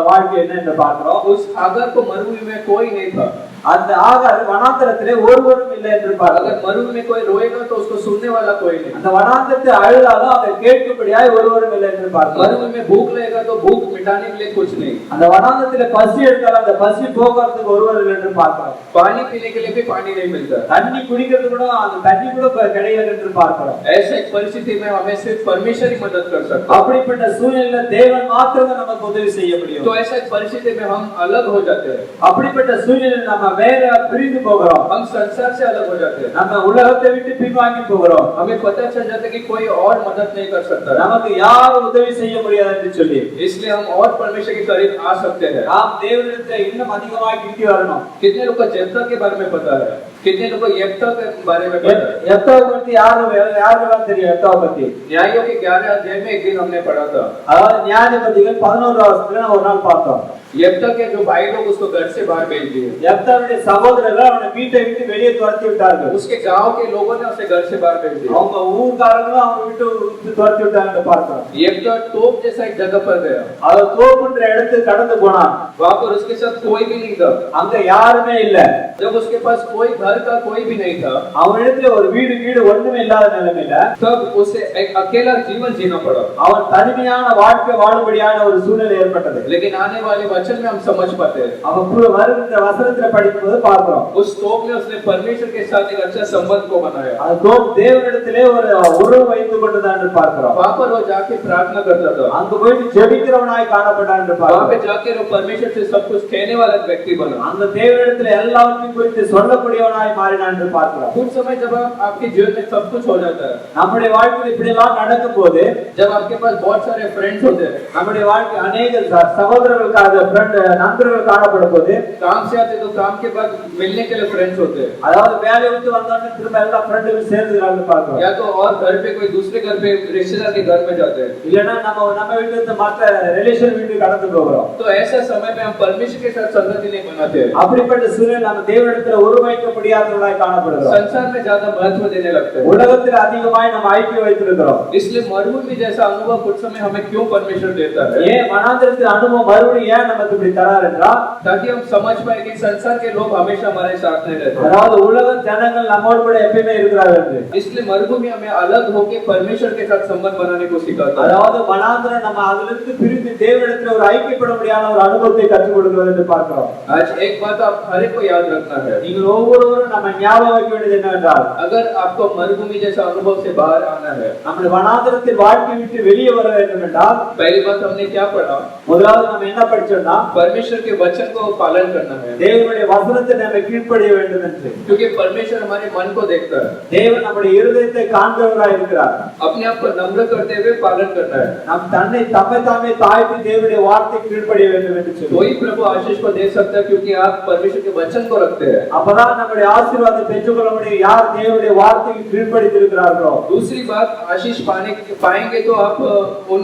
வாழ்க்கை என்ன என்று பார்க்கிறோம். उस आगर को मरुभूमि में कोई नहीं था. அந்த ஆகார் வனாந்தரத்திலே ஒருவரும் இல்லை என்று பார்க்கிறோம். अगर मरुभूमि में कोई रोएगा तो उसको सुनने वाला कोई नहीं. அந்த வனாந்தரத்தை அழுதாலும் அதை கேட்கும்படியாய் ஒருவரும் இல்லை என்று பார்க்கிறோம். मरुभूमि में भूख लगेगा तो भूख मिटाने के लिए कुछ नहीं. அந்த வனாந்தரத்திலே பசி எடுத்தாலும் அந்த பசி போக்குறதுக்கு ஒருவர் இல்லை என்று பார்க்கிறோம். पानी पीने के लिए भी पानी नहीं मिलता. தண்ணி குடிக்கிறது கூட அந்த தண்ணி கூட கிடையாது என்று பார்க்கிறோம். ऐसे परिस्थिति में हमें सिर्फ परमेश्वर ही मदद कर सकता है. அப்படிப்பட்ட சூழ்நிலையில தேவன் மாத்திரம் நமக்கு உதவி செய்ய முடியும். तो ऐसे परिस्थिति में हम अलग हो जाते हैं. அப்படிப்பட்ட சூழ்நிலையில நம்ம வேற பிரிந்து போகிறோம். हम संसार से अलग हो जाते हैं. நம்ம உலகத்தை விட்டு பின்வாங்கி போகிறோம். हमें पता चल जाता है कि कोई और मदद नहीं कर सकता. நமக்கு யாரும் உதவி செய்ய முடியாது என்று சொல்லி इसलिए हम और परमेश्वर के करीब आ सकते हैं. நாம் தேவனிடத்தில் இன்னும் அதிகமாக கிட்டி வரணும். कितने लोग को जेफ्ता के बारे में पता है? कितने लोग को येफ्ता के बारे में पता है? எப்தாவை பத்தி யாருக்கெல்லாம் தெரியும்? எப்தாவை பத்தி न्यायों के 11 अध्याय में एक दिन हमने पढ़ा था. அதாவது நியாயாதிபதிகள் 11 வசனத்துல ஒரு நாள் பார்த்தோம். येफ्ता के जो भाई लोग उसको घर से बाहर भेज दिए. எப்தாவுடைய சகோதரர்கள் அவனை வீட்டை விட்டு வெளியே துரத்தி விட்டார்கள். उसके गांव के लोगों ने उसे घर से बाहर भेज दिया. அவங்க ஊர்காரங்களும் அவனை விட்டு துரத்தி விட்டாங்க பார்க்கிறோம். येफ्ता तोप जैसा एक जगह पर गया. அவர் தோப்புன்ற இடத்துக்கு கடந்து போனான். वहां पर उसके साथ कोई भी नहीं था. அங்க யாருமே இல்ல. जब उसके पास कोई घर का कोई भी नहीं था, அவனிடத்துல ஒரு வீடு ஒண்ணுமே இல்லாத நிலைமையில तब उसे एक अकेला जीवन जीना पड़ा. அவன் தனிமையான வாழ்க்கை வாழும்படியான ஒரு சூழ்நிலை ஏற்பட்டது. लेकिन आने वाले वचन में हम समझ पाते हैं அவன் வருகின்ற வசனத்துல படிக்கும் படிக்கும்போது பார்க்கிறோம். उस तोप में उसने परमेश्वर के साथ एक अच्छा संबंध को बनाया। அது தேவனிடத்திலே ஒரு உறவு வைத்துக் கொண்டதான் என்று பார்க்கிறோம். वहां पर वो जाके प्रार्थना करता था, அங்கு போயிட்டு ஜெபிக்கிறவனாய் காணப்பட்டான் என்று वहां पे பார்க்கிறோம். जाके वो परमेश्वर से सब कुछ कहने वाला व्यक्ति बना। அந்த தேவனிடத்திலே எல்லாவற்றையும் குறித்து சொல்லக்கூடியவனாய் மாறினான் என்று பார்க்கிறோம். कुछ समय जब आपके जीवन में सब कुछ हो जाता है, நம்முடைய வாழ்க்கையில் இப்படி எல்லாம் நடக்கும்போது, जब आपके पास बहुत सारे फ्रेंड्स होते हैं, நம்முடைய வாழ்க்கை अनेक சகோதரர்களுக்காக फ्रेंड நண்பர்கள் காணப்படும் போது, काम से आते तो काम के बाद मिलने के लिए फ्रेंड्स होते हैं, அதாவது வேலையை விட்டு வந்தோடனே திரும்ப எல்லா ஃப்ரெண்டுகளும் சேர்ந்துறாங்க பார்க்கிறோம். या तो और घर पे कोई दूसरे घर पे रिश्तेदार के घर में जाते हैं। இல்லனா நம்ம வீட்டுல இருந்து மற்ற ரிலேஷன் வீட்டுக்கு கடந்து போகிறோம். तो ऐसा समय में हम परमेश्वर के साथ संगति नहीं बनाते हैं, அப்படிப்பட்ட சூழ்நிலை நம்ம தேவனிடத்தில் உருவாக்க முடியாதவர்களாய் காணப்படுகிறோம். संसार में ज्यादा महत्व देने लगते हैं, உலகத்தில் அதிகமாய் நம்ம ஐக்கியம் வைத்திருக்கிறோம். इसलिए मरुभूमि जैसा अनुभव कुछ समय हमें क्यों परमेश्वर देता है? ஏன் வனாந்திரத்தின் அனுபவம் மறுபடியும் ஏன் நமக்கு இப்படி தரார் என்றால், ताकि हम समझ पाए कि संसार के लोग हमेशा हमारे साथ नहीं रहते, அதாவது உலக ஜனங்கள் நம்மோடு கூட எப்பவுமே இருக்கிறார்கள் என்று. इसलिए मरुभूमि हमें अलग होकर परमेश्वर के साथ संबंध बनाने को सिखाता है। அதாவது வனாந்திரம் நம்ம அதிலிருந்து பிரிந்து தேவனிடத்தில் ஒரு ஐக்கியப்பட முடியாத ஒரு அனுபவத்தை கற்றுக் கொடுக்கிறது என்று பார்க்கிறோம். आज एक बात आप हर एक को याद रखना है, நீங்கள் ஒவ்வொருவரும் நம்ம ஞாபகம் வைக்க வேண்டியது என்னவென்றால், अगर आपको मरुभूमि जैसा अनुभव से बाहर आना है, நம்முடைய வனாந்திரத்தின் வாழ்க்கை விட்டு வெளியே வர வேண்டும் என்றால், पहली बात हमने क्या पढ़ा? முதலாவது நம்ம என்ன படிச்சோம்னா, परमेश्वर के वचन को पालन करना है, தேவனுடைய வசனத்தை நம்ம கீழ்ப்படிய வேண்டும் என்று. क्योंकि परमेश्वर हमारे मन को देखता है, தேவன் நம்முடைய இருதயத்தை காண்கிறவராய் இருக்கிறார். अपने आप को नम्र करते हुए पालन करना है। நாம் தம்மை தாமே தாழ்த்தி தேவனுடைய வார்த்தை கீழ்ப்படிய வேண்டும் என்று சொல்லி, वही प्रभु आशीष को दे सकता है, क्योंकि आप परमेश्वर के वचन को रखते हैं। அப்பதான் நம்முடைய ஆசீர்வாதத்தை பெற்றுக்கொள்ள முடியும் யார் தேவனுடைய வார்த்தைக்கு கீழ்ப்படிந்து இருக்கிறார்களோ. दूसरी बात, आशीष पाएंगे तो आप उन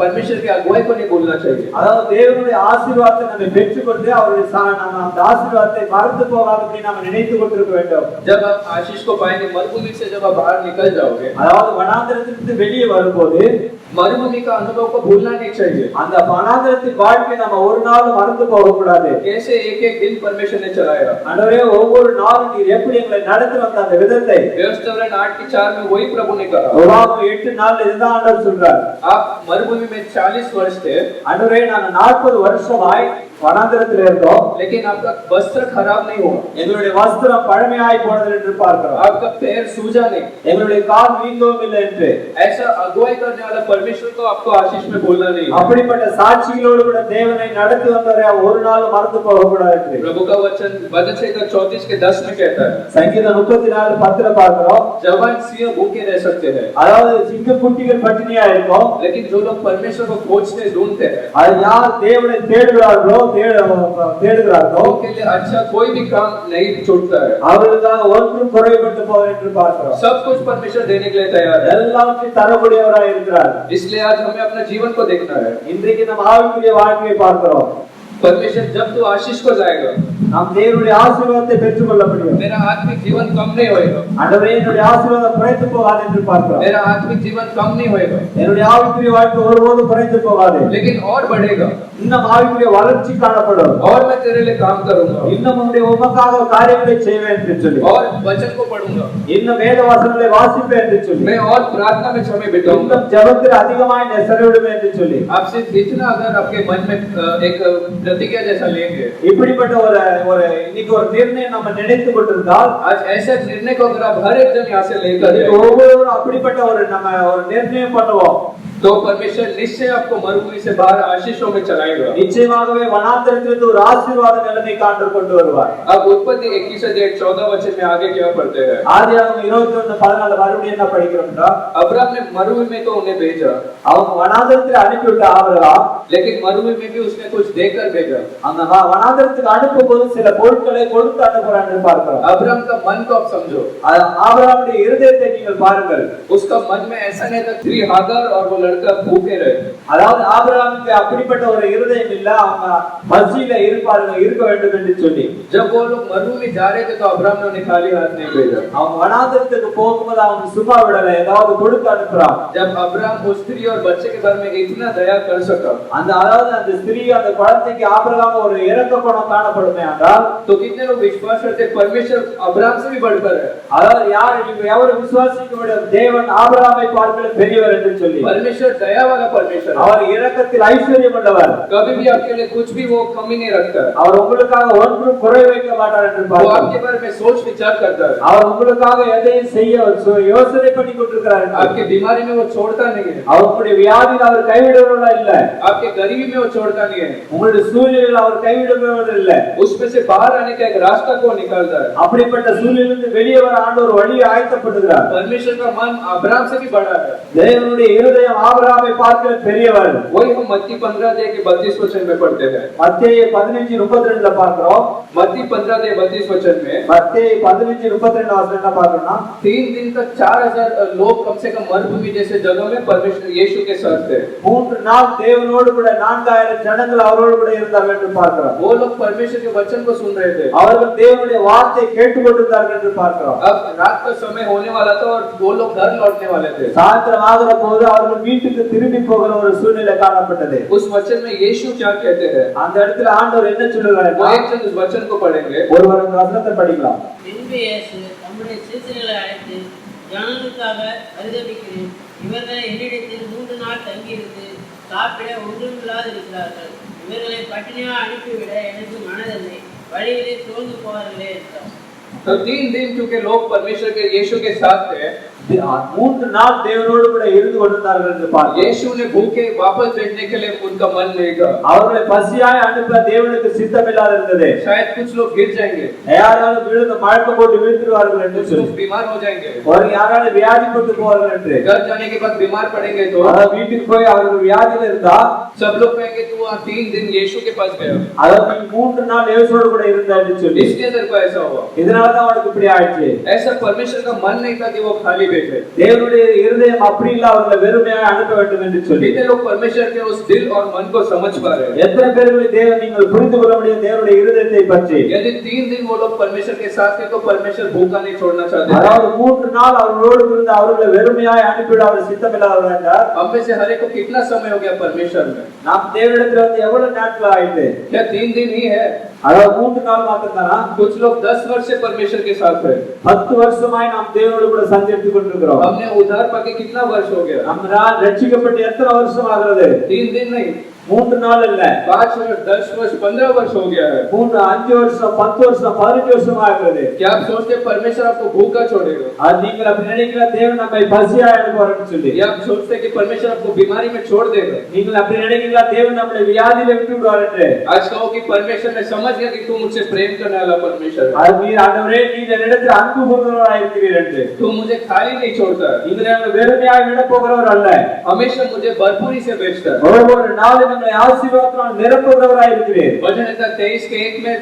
परमेश्वर के अगुवाई को नहीं भूलना चाहिए। அதாவது தேவனுடைய ஆசீர்வாதத்தை நம்ம பெற்றுக்கொண்டு அவருடைய நம்ம அந்த ஆசீர்வாதத்தை மறந்து போகாதபடி நாம் நினைத்துக் கொண்டிருக்க வேண்டும். जब आप आशीष को पाएंगे, मरुभूमि से जब आप बाहर निकल जाओगे, அதாவது வனாந்திரத்திலிருந்து வெளியே வரும்போது मरुभूमि का अनुभव को भूलना नहीं चाहिए। அந்த வனாந்திரத்தின் வாழ்க்கை நம்ம ஒரு நாளும் மறந்து போக கூடாது. कैसे एक एक दिन परमेश्वर ने चलाया, ஆண்டவரே ஒவ்வொரு நாளும் நீர் எப்படி எங்களை நடத்தி வந்த அந்த விதத்தை व्यवस्थापन 8:4 में वही प्रभु ने कहा। உபாகமம் 8:4 இதுதான் ஆண்டவர் சொல்றார். आप मरुभूमि में 40 वर्ष थे, ஆண்டவரே நாங்க 40 வருஷமாய் வனாந்திரத்தில் இருந்தோம், लेकिन आपका वस्त्र खराब नहीं हुआ, எங்களுடைய வஸ்திரம் பழமையாய் போனது என்று பார்க்கிறோம். आपका पैर सूजा नहीं, எங்களுடைய கால் வீங்கவும் இல்லை என்று. ऐसा अगुवाई करने वाला परमेश्वर को आपको आशीष में भूलना नहीं है। அப்படிப்பட்ட சாட்சிகளோடு கூட தேவனை நடத்தி வந்தவரை ஒரு நாள் மறந்து போக கூடாது என்று प्रभु का वचन भजन संहिता 34:10 में कहता है, சங்கீதம் 34:10 பார்க்கிறோம். जवान सिंह भूखे रह सकते हैं, அதாவது சிங்கக்குட்டிகள் பட்டினியா இருக்கும், लेकिन जो लोग परमेश्वर को खोजते ढूंढते हैं, அது யார் தேவனை தேடுகிறார்களோ தேடுகிறார்களோ उनके लिए अच्छा कोई भी काम नहीं छूटता है। அவர்களுக்காக ஒன்றும் குறைபட்டு போவது என்று பார்க்கிறோம். सब कुछ परमेश्वर देने के लिए तैयार है, எல்லாவற்றையும் தரக்கூடியவராய் இருக்கிறார். इसलिए आज हमें अपना जीवन को देखना है। இன்றைக்கு நம்ம ஆவிக்குரிய வாழ்க்கையை பார்க்கிறோம். परमेश्वर जब तू आशीष को जाएगा, நாம் தேவனுடைய ஆசீர்வாதத்தை பெற்றுக்கொள்ள முடியும். मेरा आत्मिक जीवन कम नहीं होएगा, ஆண்டவரே என்னுடைய ஆசீர்வாதம் குறைந்து போகாது என்று பார்க்கிறோம். मेरा आत्मिक जीवन कम नहीं होएगा, என்னுடைய ஆவிக்குரிய வாழ்க்கை ஒருபோதும் குறைந்து போகாது, लेकिन और बढ़ेगा, இன்னும் ஆவிக்குரிய வளர்ச்சி காணப்படும். और मैं तेरे लिए काम करूंगा, இன்னும் உன்னுடைய உமக்காக காரியங்களை செய்வேன் என்று சொல்லி, और वचन को पढ़ूंगा, இன்னும் வேத வசனங்களை வாசிப்பேன் என்று சொல்லி, मैं और प्रार्थना में समय बिताऊंगा। இன்னும் ஜெபத்தில் அதிகமாய் செலவிடுவேன் என்று சொல்லி, आपसे इतना अगर आपके मन में एक प्रतिज्ञा जैसा लेंगे, இப்படிப்பட்ட ஒரு இன்னைக்கு ஒரு நிர்ணயம் நம்ம நினைத்து கொண்டிருந்தால், आज ऐसा निर्णय को अगर आप हर एक जन यहाँ से लेकर जाएं, ஒவ்வொருவரும் அப்படிப்பட்ட நம்ம ஒரு நிர்ணயம் பண்ணுவோம், तो परमेश्वर निश्चय आपको मरुभूमि से बाहर आशीषों में चलाएगा। நிச்சயமாகவே வனாந்திரத்திலிருந்து ஒரு ஆசீர்வாத நிலைமை கொண்டு வருவார். अब उत्पत्ति 21:14 वचन में आगे क्या पढ़ते हैं? ஆதியாகமம் 21:14 மறுபடியும் என்ன படிக்கிறோம்னா, अब्राहम ने मरुभूमि में तो उन्हें भेजा, அவங்க வனாந்திரத்தில் அனுப்பிவிட்ட ஆபிரகாம், लेकिन मरुभूमि में भी उसने कुछ देकर भेजा। அந்த வனாந்திரத்துக்கு அனுப்பும்போது சில பொருட்களை கொடுத்து அனுப்புறான் என்று பார்க்கிறோம். अब्राहम का मन को आप समझो, ஆபிரகாமுடைய இருதயத்தை நீங்கள் பாருங்கள். उसका मन में ऐसा नहीं था स्त्री हागर और वो लड़का भूखे रहे। அதாவது ஆபிரகாமுக்கு அப்படிப்பட்ட ஒரு இருதயம் இல்ல, அவங்க மஸ்ஜித்ல இருக்க வேண்டும் என்று சொல்லி, जब वो लोग मरुभूमि जा रहे थे तो अब्राहम ने उन्हें खाली हाथ नहीं भेजा। அவங்க வனாந்திரத்துக்கு போகும்போது அவங்க சும்மா விடல, ஏதாவது கொடுத்து அனுப்புறான். जब अब्राहम उस स्त्री और बच्चे के बारे में इतना दया कर सका, அதாவது அந்த ஸ்திரீ அந்த குழந்தைக்கு ஆபிரகாம் ஒரு இரக்க குணம் காணப்படுமே என்றால், तो कितने लोग विश्वास करते परमेश्वर अब्राहम से भी बढ़कर है। அதாவது யார் நீங்க எவரு விசுவாசிக்க முடியும், தேவன் ஆபிரகாமை பார்க்கல பெரியவர் என்று சொல்லி, परमेश्वर परमेश्वर दया वाला परमेश्वर है। அவர் இரக்கத்தில் ஐஸ்வர்யம் உள்ளவர். कभी भी आपके लिए कुछ भी वो कमी नहीं रखता है। அவர் உங்களுக்காக ஒன்றும் குறை வைக்க மாட்டார் என்று वो பார்க்கிறோம். आपके बारे में सोच विचार करता है। அவர் உங்களுக்காக எதையும் செய்ய யோசனை பண்ணி கொண்டிருக்கிறார். आपकी बीमारी में वो छोड़ता नहीं है। அவருடைய வியாதியில் அவர் கைவிடுவதா இல்ல. आपके गरीबी में वो छोड़ता नहीं है। உங்களுடைய சூழ்நிலையில் அவர் கைவிடுவதா இல்ல. उसमें से बाहर आने का एक रास्ता को निकालता है। அப்படிப்பட்ட சூழ்நிலையிலிருந்து வெளியே வர ஆண்டவர் வழியை ஆயத்தப்படுகிறார். परमेश्वर का मन अब्राहम से भी बड़ा है। தேவனுடைய இருதயம் ஆபிரகாமை பார்க்கிற பெரியவர். वही हम मत्ती 15:32 में पढ़ते हैं। மத்தேயு 15:32 பார்க்கிறோம். मत्ती 15:32 में மத்தேயு 15:32 என்ன பார்க்கறோம்னா 3 दिन तक 4000 लोग कम से कम मरुभूमि जैसे जगह में परमेश्वर यीशु के साथ थे। 3 நாள் தேவனோடு கூட 4000 ஜனங்கள் அவரோடு கூட இருந்தார்கள் என்று பார்க்கிறோம். वो लोग परमेश्वर के वचन को सुन रहे थे। அவர்கள் தேவனுடைய வார்த்தையை கேட்டுக்கொண்டிருந்தார்கள் என்று பார்க்கிறோம். अब रात का समय होने वाला था और वो लोग घर लौटने वाले थे। சாயந்திரம் ஆகிற போது அவர்கள் வீட்டுக்கு திரும்பி போகிற ஒரு சூழ்நிலை காணப்பட்டது. उस वचन में यीशु क्या कहते हैं? அந்த இடத்துல ஆண்டவர் என்ன சொல்றாரு? वो एक जन उस वचन को पढ़ेंगे। ஒருவர் அந்த வசனத்தை படிக்கலாம். பின்பு இயேசு தம்முடைய சீஷர்களை அழைத்து, ஜனங்களுக்காக பரிதபிக்கிறேன். இவர்கள் என்னிடத்தில் 3 நாள் தங்கியிருந்து சாப்பிட ஒன்றுமில்லாதிருக்கிறார்கள். இவர்களை பட்டினியா அனுப்பிவிட எனக்கு மனதில்லை. வழியிலே சோர்ந்து போவார்களே என்றார். तो 3 दिन क्योंकि लोग परमेश्वर के यीशु के साथ थे, 3 நாள் தேவனோடு கூட இருந்து கொண்டிருந்தார்கள் என்று பார்க்கிறோம். यीशु ने भूखे वापस भेजने के लिए उनका मन नहीं था। அவர்களை பசியாய் அனுப்ப தேவனுக்கு சித்தமில்லாத இருந்தது. शायद कुछ लोग गिर जाएंगे, யாராலும் விழுந்து மயக்கம் போட்டு விழுந்துருவார்கள் என்று कुछ சொல்லி, लोग बीमार हो जाएंगे, ஒரு யாராலும் வியாதிப்பட்டு போவார்கள் என்று. घर जाने के बाद बीमार पड़ेंगे तो அதாவது வீட்டுக்கு போய் அவர்கள் வியாதியில இருந்தா सब लोग कहेंगे तू वहाँ 3 दिन यीशु के पास गया, அதாவது 3 நாள் இயேசுவோடு கூட இருந்தா என்று சொல்லி, इसलिए तेरे को ऐसा हुआ। இதனால தான் அவனுக்கு இப்படி ஆயிடுச்சு. ऐसा परमेश्वर का मन नहीं था कि वो खाली भेजे। தேவனுடைய இருதயம் அப்படி இல்ல அவர்களை வெறுமையாக அனுப்ப வேண்டும் என்று சொல்லி. कितने लोग परमेश्वर के उस दिल और मन को समझ पा रहे हैं? எத்தனை பேர்களை தேவன் நீங்கள் புரிந்து கொள்ள முடியும் தேவனுடைய இருதயத்தை பற்றி? यदि 3 दिन वो लोग परमेश्वर के साथ थे तो परमेश्वर भूखा नहीं छोड़ना चाहते। அதாவது 3 நாள் அவர்களோடு இருந்து அவர்களை வெறுமையாக அனுப்பிவிட அவர் சித்தமில்லாதவர் என்றார். हम में से हर एक को कितना समय हो गया परमेश्वर में? நாம் தேவனிடத்தில் வந்து எவ்வளவு நாட்கள் ஆயிட்டு? क्या 3 दिन ही है? அதாவது 3 நாள் மாத்திரம்தானா? कुछ लोग 10 वर्ष से परमेश्वर के साथ है। 10 வருஷமாய் நாம் தேவனோடு கூட சஞ்சரித்துக் கொண்டிருக்கிறோம். हमने उद्धार पाके कितना वर्ष हो गया? நம்ம ரட்சிக்கப்பட்டு எத்தனை வருஷம் ஆகிறது? 3 दिन नहीं, 3 நாள் இல்ல, 5 वर्ष, 10 वर्ष, 15 वर्ष हो गया है। 3, 5 வருஷம், 10 வருஷம், 15 வருஷம் ஆகிறது. क्या आप सोचते हैं परमेश्वर आपको भूखा छोड़ेगा? அது நீங்கள் அப்படி நினைக்கிற தேவன் நம்மை பசியா அனுப்புவார்னு சொல்லி. या आप सोचते हैं कि परमेश्वर आपको बीमारी में छोड़ देगा? நீங்கள் அப்படி நினைக்கிறீங்களா தேவன் நம்மை வியாதியில விட்டு விடுவார் என்று? आज कहो कि परमेश्वर ने समझ गया कि तू मुझसे प्रेम करने वाला परमेश्वर है। அது நீர் ஆண்டவரே நீர் என்னிடத்தில் அன்பு கூர்ந்தவராய் இருக்கிறீர் என்று. तू मुझे खाली नहीं छोड़ता, நீங்கள் என்னை வெறுமையாக விட போகிறவர் அல்ல. हमेशा मुझे भरपूरी से भेजता है। ஒவ்வொரு நாளும் எங்களை ஆசீர்வாதத்தால் நிரப்புகிறவராய் இருக்கிறீர். भजन 23:1 में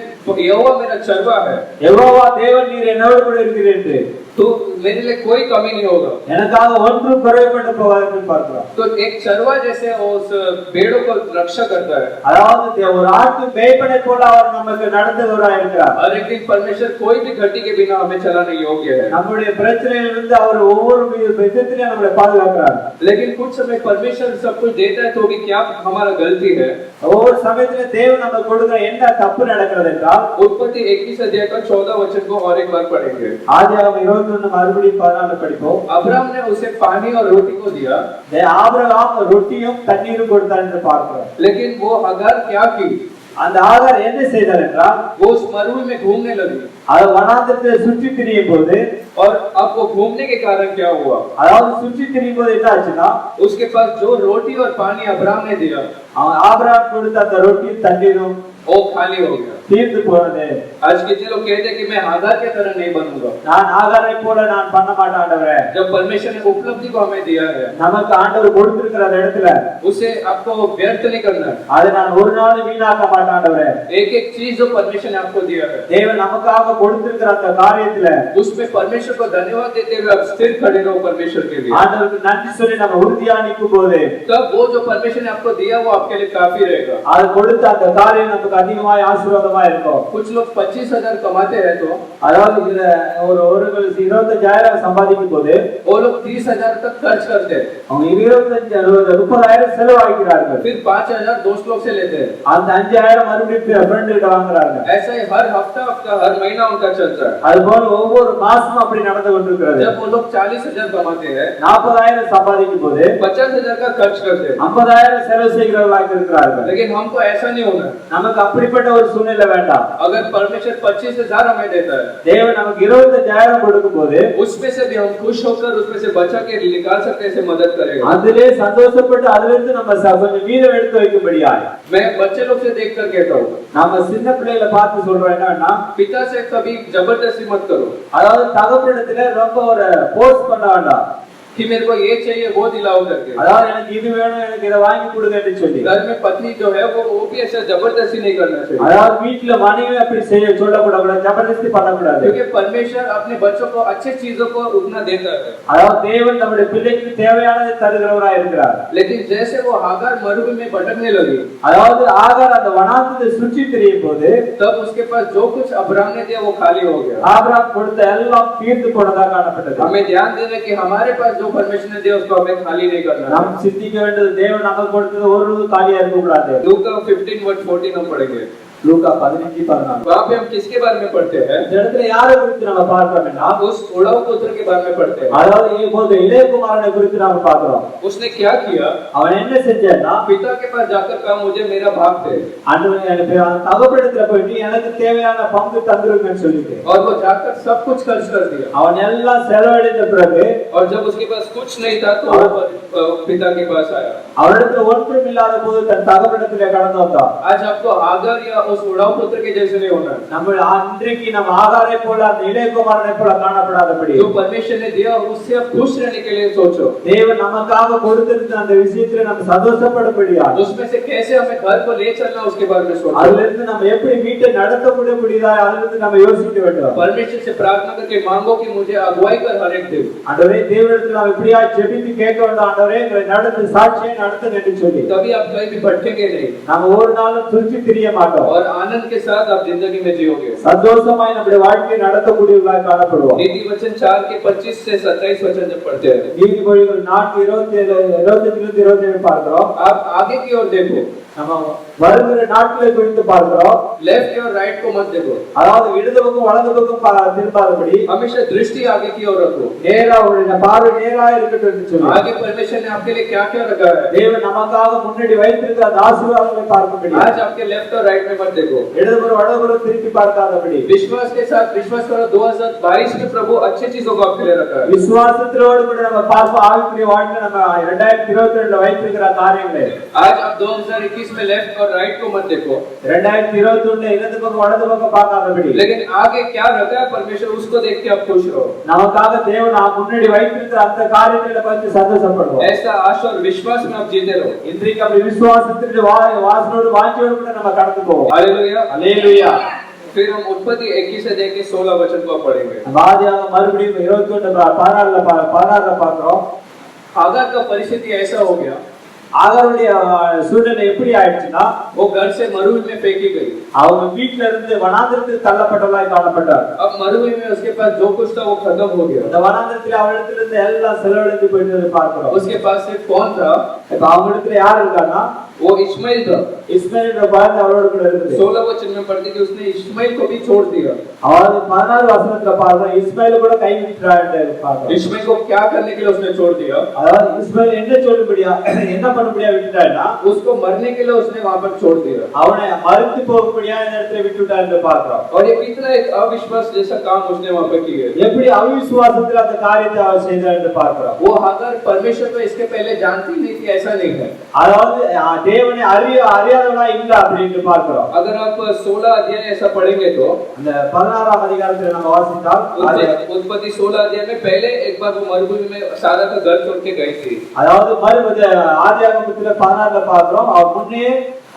यहोवा मेरा चरवा है, யெகோவா தேவன் நீர் என்னோடு கூட இருக்கிறீர் என்று. तो मेरे लिए कोई कमी नहीं होगा। எனக்காக ஒன்றும் குறைபட்டு போகாது என்று பார்க்கிறோம். तो एक चरवा जैसे उस भेड़ों को रक्षा करता है। அதாவது ஒரு ஆட்டு மேய்ப்பனை போல அவர் நமக்கு நடத்துகிறவராய் இருக்கிறார். हर एक दिन परमेश्वर कोई भी घटी के बिना हमें चलाने योग्य है। நம்முடைய பிரச்சனையிலிருந்து அவர் ஒவ்வொரு விதத்திலும் நம்மை பாதுகாக்கிறார். लेकिन कुछ समय परमेश्वर सब कुछ देता है तो भी क्या हमारा गलती है? ஒவ்வொரு சமயத்திலும் தேவன் நமக்கு கொடுக்கிற என்ன தப்பு நடக்கிறது என்றால் उत्पत्ति 21 अध्याय का 14 वचन को और एक बार पढ़ेंगे। ஆதியாகமம் 21 மறுபடியும் 14 படிப்போம். अब्राहम ने उसे पानी और रोटी को दिया, ஆபிரகாம் ரொட்டியும் தண்ணீரும் கொடுத்தார் என்று பார்க்கிறோம். लेकिन वो हगार क्या की? அந்த ஆகார் என்ன செய்தார் என்றால் वो उस मरुभूमि में घूमने लगी। அது வனாந்தரத்தை சுற்றி திரியும் போது और अब वो घूमने के कारण क्या हुआ? அதாவது சுற்றி திரியும் போது என்ன ஆச்சுன்னா उसके पास जो रोटी और पानी अब्राहम ने दिया ஆபிரகாம் கொடுத்த அந்த ரொட்டியும் தண்ணீரும் वो खाली हो गया। தீர்ந்து போனது. आज कितने लोग कहते हैं कि मैं हागार की तरह नहीं बनूंगा। நான் ஆகாரை போல நான் பண்ண माட்டேன் ஆண்டவரே. जब परमेश्वर ने उपलब्धि को हमें दिया है, நமக்கு ஆண்டவர் கொடுத்திருக்கிற அந்த இடத்துல उसे आपको व्यर्थ नहीं करना है। அதை நான் ஒரு நாள் வீணாக்க மாட்டேன் ஆண்டவரே. एक एक चीज जो परमेश्वर ने आपको दिया है, தேவன் நமக்காக கொடுத்திருக்கிற அந்த காரியத்துல उसमें परमेश्वर को धन्यवाद देते हुए आप स्थिर खड़े रहो परमेश्वर के लिए। ஆண்டவருக்கு நன்றி சொல்லி நம்ம உறுதியா நிற்கும் போது तब वो जो परमेश्वर ने आपको दिया वो आपके लिए काफी रहेगा। அது கொடுத்த அந்த காரியம் நமக்கு அதிகமாய் ஆசீர்வாதமாய் அதிகமா இருக்கும். कुछ लोग 25,000 कमाते हैं तो அதாவது இதுல ஒரு 25,000 சம்பாதிக்கும் போது वो लोग 30,000 तक खर्च करते हैं, அவங்க 25,000 செலவாகிறார்கள். फिर 5,000 दोस्त लोग से लेते हैं। அந்த 5,000 மறுபடியும் ஃப்ரெண்ட் கிட்ட வாங்குறாங்க. ऐसा ही हर हफ्ता हर महीना उनका चलता है। அதுபோல ஒவ்வொரு மாசமும் அப்படி நடந்து கொண்டிருக்கிறது. जब वो लोग 40,000 कमाते हैं, 40,000 சம்பாதிக்கும் போது 50,000 का खर्च करते हैं। 50,000 செலவு செய்கிறவர்களாக இருக்கிறார்கள். लेकिन हमको ऐसा नहीं होना। நமக்கு அப்படிப்பட்ட ஒரு சூழ்நிலை வேண்டாம். अगर परमेश्वर 25,000 हमें देता है, தேவன் நமக்கு 25,000 கொடுக்கும் போது उसमें से भी हम खुश होकर उसमें से बचा के निकाल सकते हैं, मदद करेगा। அதிலே சந்தோஷப்பட்டு அதிலிருந்து நம்ம கொஞ்சம் மீதம் எடுத்து வைக்கும்படியாய் मैं बच्चे लोग से देख कर कहता हूँ, நாம சின்ன பிள்ளைகளை பார்த்து சொல்றோம் என்னன்னா, पिता से कभी जबरदस्ती मत करो அதாவது தகப்பனிடத்துல ரொம்ப ஒரு போர்ஸ் பண்ண வேண்டாம். कि मेरे को ये चाहिए वो दिलाओ करके। அதாவது எனக்கு இது வேணும் எனக்கு இதை வாங்கி கொடுங்க என்று சொல்லி. घर में पत्नी जो है वो भी ऐसा जबरदस्ती नहीं करना चाहिए। அதாவது வீட்ல மனைவி அப்படி சொல்லக்கூடாது, ஜபர்தஸ்தி பண்ணக்கூடாது. क्योंकि परमेश्वर अपने बच्चों को अच्छी चीजों को उतना देता है। அதாவது தேவன் நம்முடைய பிள்ளைக்கு தேவையானதை தருகிறவராய் இருக்கிறார். लेकिन जैसे वो हागार मरुभूमि में भटकने लगी, அதாவது ஆகார் அந்த வனாந்தரத்தை சுற்றி திரியும் போது तब उसके पास जो कुछ अब्राहम ने दिया वो खाली हो गया। ஆபிரகாம் கொடுத்த எல்லாம் தீர்ந்து போனதாக காணப்பட்டது. हमें ध्यान देना कि हमारे पास जो परमेश्वर ने दिया उसको हमें खाली नहीं करना। நாம் சிந்திக்க வேண்டியது தேவன் நமக்கு கொடுத்தது ஒரு காலியா இருக்க கூடாது. लूका 15:14 हम पढ़ेंगे। லூக்கா 15:14. वहाँ पे हम किसके बारे में पढ़ते हैं? இந்த இடத்துல யாரை குறித்து நாம பார்க்கிறோம்னா, उस उड़ाऊ पुत्र के बारे में पढ़ते हैं। அதாவது இப்போது இளையகுமாரனை குறித்து நாம பார்க்கிறோம். उसने क्या किया? அவன் என்ன செஞ்சான்னா, पिता के पास जाकर कहा मुझे मेरा भाग दे, தகப்பனிடத்துல போயிட்டு எனக்கு தேவையான பங்கு தந்துருங்கன்னு சொல்லிட்டு और वो जाकर सब कुछ खर्च कर दिया। அவன் எல்லாம் செலவழித்த பிறகு और जब उसके पास कुछ नहीं था तो वो पिता के पास आया। அவனிடத்துல ஒன்றும் இல்லாத போது தன் தகப்பனிடத்துல கடந்து வந்தான். आज आपको हागार या उस उड़ाऊ पुत्र के जैसे नहीं होना। நம்ம இன்றைக்கு நம்ம ஆகாரை போல அந்த இளையகுமாரனை போல காணப்படாதபடி जो परमेश्वर ने दिया उससे आप खुश रहने के लिए सोचो। தேவன் நமக்காக கொடுத்திருந்த அந்த விஷயத்துல நம்ம சந்தோஷப்படும்படியா उसमें से कैसे हमें घर को ले चलना उसके बारे में सोचो। அதுல இருந்து நம்ம எப்படி வீட்டை நடத்த முடியுதா அதுல இருந்து நம்ம யோசிக்க வேண்டும். परमेश्वर से प्रार्थना करके मांगो कि मुझे अगुवाई कर हर एक दिन। ஆண்டவரே தேவனிடத்தில் நாம் இப்படியா ஜெபித்து கேட்க வேண்டும். ஆண்டவரே எங்களை நடத்து சாட்சியை நடத்துங்க என்று சொல்லி तभी आप कहीं भी भटकेंगे नहीं நாம ஒரு நாளும் துரிச்சு திரிய மாட்டோம். और आनंद के साथ आप जिंदगी में जियोगे। சந்தோஷமாய் நம்முடைய வாழ்க்கையை நடத்தக்கூடியவர்களாய் காணப்படுவோம். नीति वचन 4 के 25 से 27 वचन जब पढ़ते हैं, நீதிமொழிகள் 4:27 பார்க்கிறோம். आप आगे की ओर देखो, நம்ம வருகிற நாட்களை குறித்து பார்க்கிறோம். लेफ्ट और राइट को मत देखो, அதாவது இடது பக்கம் வலது பக்கம் திரும்பாதபடி हमेशा दृष्टि आगे की ओर रखो। நேரா உங்களுடைய பார்வை நேரா இருக்கட்டும் என்று சொல்லி आगे परमेश्वर ने आपके लिए क्या क्या रखा है। தேவன் நமக்காக முன்னாடி வைத்திருக்கிற அந்த ஆசீர்வாதங்களை பார்க்கும்படி आज आपके लेफ्ट और राइट में मत देखो, இடதுபுறம் வலதுபுறம் திருப்பி பார்க்காதபடி विश्वास के साथ विश्वास करो 2022 में प्रभु अच्छी चीजों को आपके लिए रखा है। விசுவாசத்தோடு கூட நம்ம பார்ப்போம் ஆவிக்குரிய வாழ்க்கை நம்ம 2022ல வைத்திருக்கிற காரியங்களை आज आप 2021 में लेफ्ट और राइट को मत देखो, 2021ல இடது பக்கம் வலது பக்கம் பார்க்காதபடி लेकिन आगे क्या रखा है परमेश्वर उसको देख के आप खुश रहो। நமக்காக தேவன் முன்னாடி வைத்திருக்கிற அந்த காரியங்களை பார்த்து சந்தோஷப்படுவோம். ऐसा आशा और विश्वास में आप जीते रहो। இன்றைக்கு அப்படி விசுவாசத்தின் வாசனோடு வாஞ்சியோடு கூட நம்ம கடந்து போவோம். हालेलुया அல்லேலூயா. फिर हम उत्पत्ति 21 से देख के 16 वचन को पढ़ेंगे। ஆதியாகமம் மறுபடியும் 21:16 பார்க்கிறோம். हागार का परिस्थिति ऐसा हो गया, ஆகாருடைய சூழ்நிலை எப்படி ஆயிடுச்சுன்னா, वो घर से मरुभूमि में फेंकी गई। அவங்க வீட்ல இருந்து வனாந்திரத்துக்கு தள்ளப்பட்டவளாய் காணப்பட்டார். अब मरुभूमि में उसके पास जो कुछ था वो खत्म हो गया। இந்த வனாந்திரத்துல அவளிடத்துல இருந்து எல்லாம் செலவழிந்து போயிட்டதை பார்க்கிறோம். उसके पास सिर्फ कौन था? இப்ப அவங்களிடத்துல யார் இருக்கான்னா, वो इस्माइल था। இஸ்மாயில் என்ற குழந்தை அவரோட கூட இருக்குது. 16 वचन में पढ़ते कि उसने इस्माइल को भी छोड़ दिया। அவர் 16 வசனத்துல பார்க்கிறோம், இஸ்மாயில் கூட கைவிட்டார் பார்க்கிறோம். इस्माइल को क्या करने के लिए उसने छोड़ दिया? அதாவது இஸ்மாயில் என்ன சொல்லும்படியா என்ன பண்ணும்படியா விட்டுட்டாருன்னா, उसको मरने के लिए उसने वहां पर छोड़ दिया। அவனை மரித்து போகும்படியா இந்த இடத்துல விட்டுட்டார் என்று பார்க்கிறோம். और ये कितना एक अविश्वास जैसा काम उसने वहां पर किया। எப்படி அவிசுவாசத்துல அந்த காரியத்தை அவர் செய்தார் என்று பார்க்கிறோம். वो हागार परमेश्वर को इसके पहले जानती नहीं थी, ऐसा नहीं है। அதாவது தேவனை அறியாதவனா இல்ல அப்படின்னு பார்க்கிறோம். अगर आप 16 अध्याय ऐसा पढ़ेंगे तो அந்த 16ஆம் அதிகாரத்துல நம்ம வாசித்தால் उत्पत्ति 16 अध्याय में पहले एक बार वो मरुभूमि में सारा का घर छोड़ के गई थी। அதாவது ஆதியாகமத்துல 16ல பார்க்கிறோம், அவர் முன்னே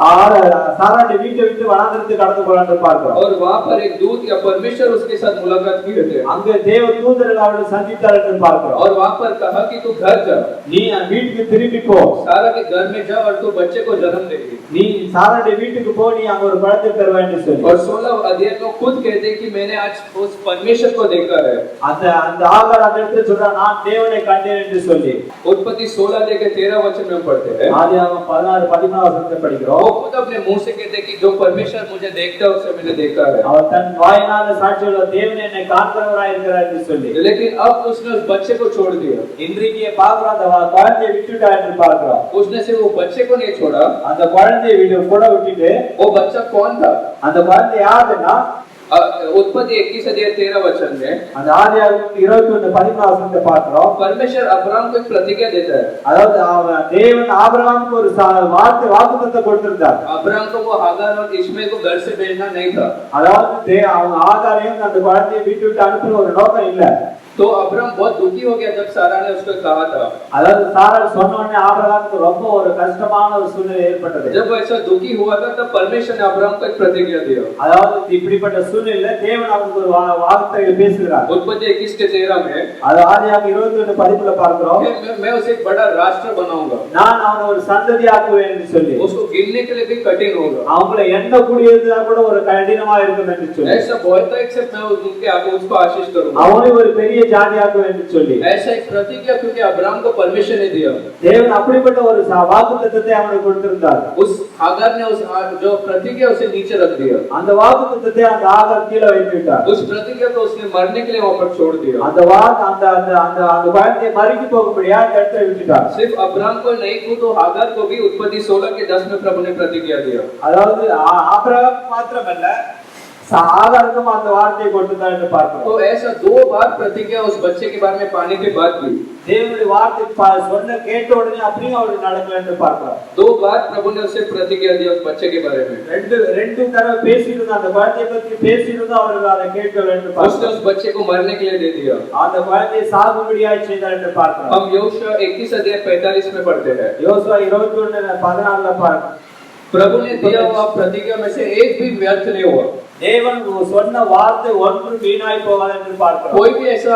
சாராளுடைய வீட்டை விட்டு வனாந்திரத்துக்கு கடந்து போறான்னு பார்க்கிறோம். और वहां पर एक दूत या परमेश्वर उसके साथ मुलाकात किए थे அங்க தேவ தூதர்கள் அவரை சந்தித்தார் என்று பார்க்கிறோம். और वहां पर कहा कि तू घर जा, நீ வீட்டுக்கு திரும்பி போ, सारा के घर में जा और तू बच्चे को जन्म देगी. நீ சாராளுடைய வீட்டுக்கு போ, நீ அங்க ஒரு குழந்தை பெறுவாய் என்று சொல்லி. और 16 अध्याय में खुद कहते हैं कि मैंने आज उस परमेश्वर को देखा है. அந்த ஆகார் அந்த இடத்துல சொல்றா, நான் தேவனை கண்டேன் என்று சொல்லி. उत्पत्ति 16 अध्याय के 13 वचन में पढ़ते हैं. ஆதியாகமம் 16-14 வசனத்தை படிக்கிறோம். वो खुद अपने मुंह से कहते हैं कि जो परमेश्वर मुझे देखता है उसे मैंने देखा है. அவர் தன் வாயினால சாட்சி சொல்ல, தேவன் என்னை காண்கிறவராய் இருக்கிறார் என்று சொல்லி. लेकिन अब उसने उस बच्चे को छोड़ दिया. இன்றைக்கு பார்க்கிறோம், அந்த குழந்தையை விட்டுட்டார் என்று பார்க்கிறோம். उसने सिर्फ वो बच्चे को नहीं छोड़ा, அந்த குழந்தையை கூட விட்டுட்டு, वो बच्चा कौन था? அந்த குழந்தை யாருன்னா, उत्पत्ति 21 अध्याय 13 वचन में அந்த ஆதியாகமம் 21-14 வசனத்தை பார்க்கிறோம். परमेश्वर अब्राहम को एक प्रतिज्ञा देता है. அதாவது தேவன் ஆபிரகாமுக்கு ஒரு வாக்குத்தத்தம் கொடுத்திருந்தார். अब्राहम को वो हागार और इश्माएल को घर से भेजना नहीं था. அதாவது அவங்க ஆகாரையும் அந்த குழந்தையை வீட்டு விட்டு அனுப்புற ஒரு நோக்கம் இல்ல. तो अब्राहम बहुत दुखी हो गया जब सारा ने उसको कहा था. அதாவது சாரா சொன்ன உடனே ஆபிரகாமுக்கு ரொம்ப ஒரு கஷ்டமான ஒரு சூழ்நிலை ஏற்பட்டது. जब ऐसा दुखी हुआ था तब परमेश्वर ने अब्राहम को एक प्रतिज्ञा दिया. அதாவது இப்படிப்பட்ட சூழ்நிலையில தேவன் அவனுக்கு ஒரு வார்த்தையை பேசுகிறார். उत्पत्ति 21 के 13 में அது ஆதியாகமம் 21-15 பார்க்கிறோம். मैं उसे एक बड़ा राष्ट्र बनाऊंगा, நான் அவனை ஒரு சந்ததியாக்குவேன் என்று சொல்லி. उसको गिनने के लिए भी कठिन होगा, அவங்களை எண்ணக்கூடியதுனா கூட ஒரு கடினமா இருக்கும் என்று சொல்லி. ऐसा बहुत है कि मैं उनके आगे उसको आशीष करूंगा. அவனை ஒரு பெரிய ஜாதியாக்குவேன் என்று சொல்லி. ऐसा एक प्रतिज्ञा क्योंकि अब्राहम को परमिशन ने दिया. தேவன் அப்படிப்பட்ட ஒரு வாக்குத்தத்தத்தை அவனுக்கு கொடுத்திருந்தார். उस हागार ने उस जो प्रतिज्ञा उसे नीचे रख दिया. அந்த வாக்குத்தத்தத்தை அந்த ஆகார் கீழே வைத்து விட்டார். उस प्रतिज्ञा को उसने मरने के लिए वहां पर छोड़ दिया. அந்த குழந்தையை மறித்து போகும்படியா அந்த இடத்தை விட்டுட்டார். सिर्फ अब्राहम को नहीं तो हागार को भी उत्पत्ति 16 के 10 में प्रभु ने प्रतिज्ञा दिया. அதாவது ஆபிரகாம் மாத்திரமல்ல, ஆகாருக்கும் அந்த வார்த்தையை கொடுத்தார் என்று பார்க்கிறோம். तो ऐसा 2 बार प्रतिज्ञा उस बच्चे के बारे में पाने के बाद भी தேவனுடைய வார்த்தை சொன்ன கேட்ட உடனே அப்படியே அவருக்கு நடக்கல என்று பார்க்கிறோம். 2 बार प्रभु ने उसे प्रतिज्ञा दिया उस बच्चे के बारे में. ரெண்டு தடவை பேசிட்டு அந்த குழந்தையை பற்றி பேசிட்டு அவருக்கு அதை கேட்கல என்று उसने பார்க்கிறோம். उस बच्चे को मरने के लिए दे दिया. அந்த குழந்தையை சாகும்படியாய் செய்தார் என்று பார்க்கிறோம். हम यहोशुआ 21 अध्याय 45 में पढ़ते हैं. யோசுவா 21:14 பார்க்கிறோம். प्रभु ने दिया हुआ प्रतिज्ञा में से एक भी व्यर्थ नहीं हुआ. தேவன் சொன்ன வார்த்தை ஒன்று வீணாய் போகாது என்று பார்க்கிறோம். कोई भी ऐसा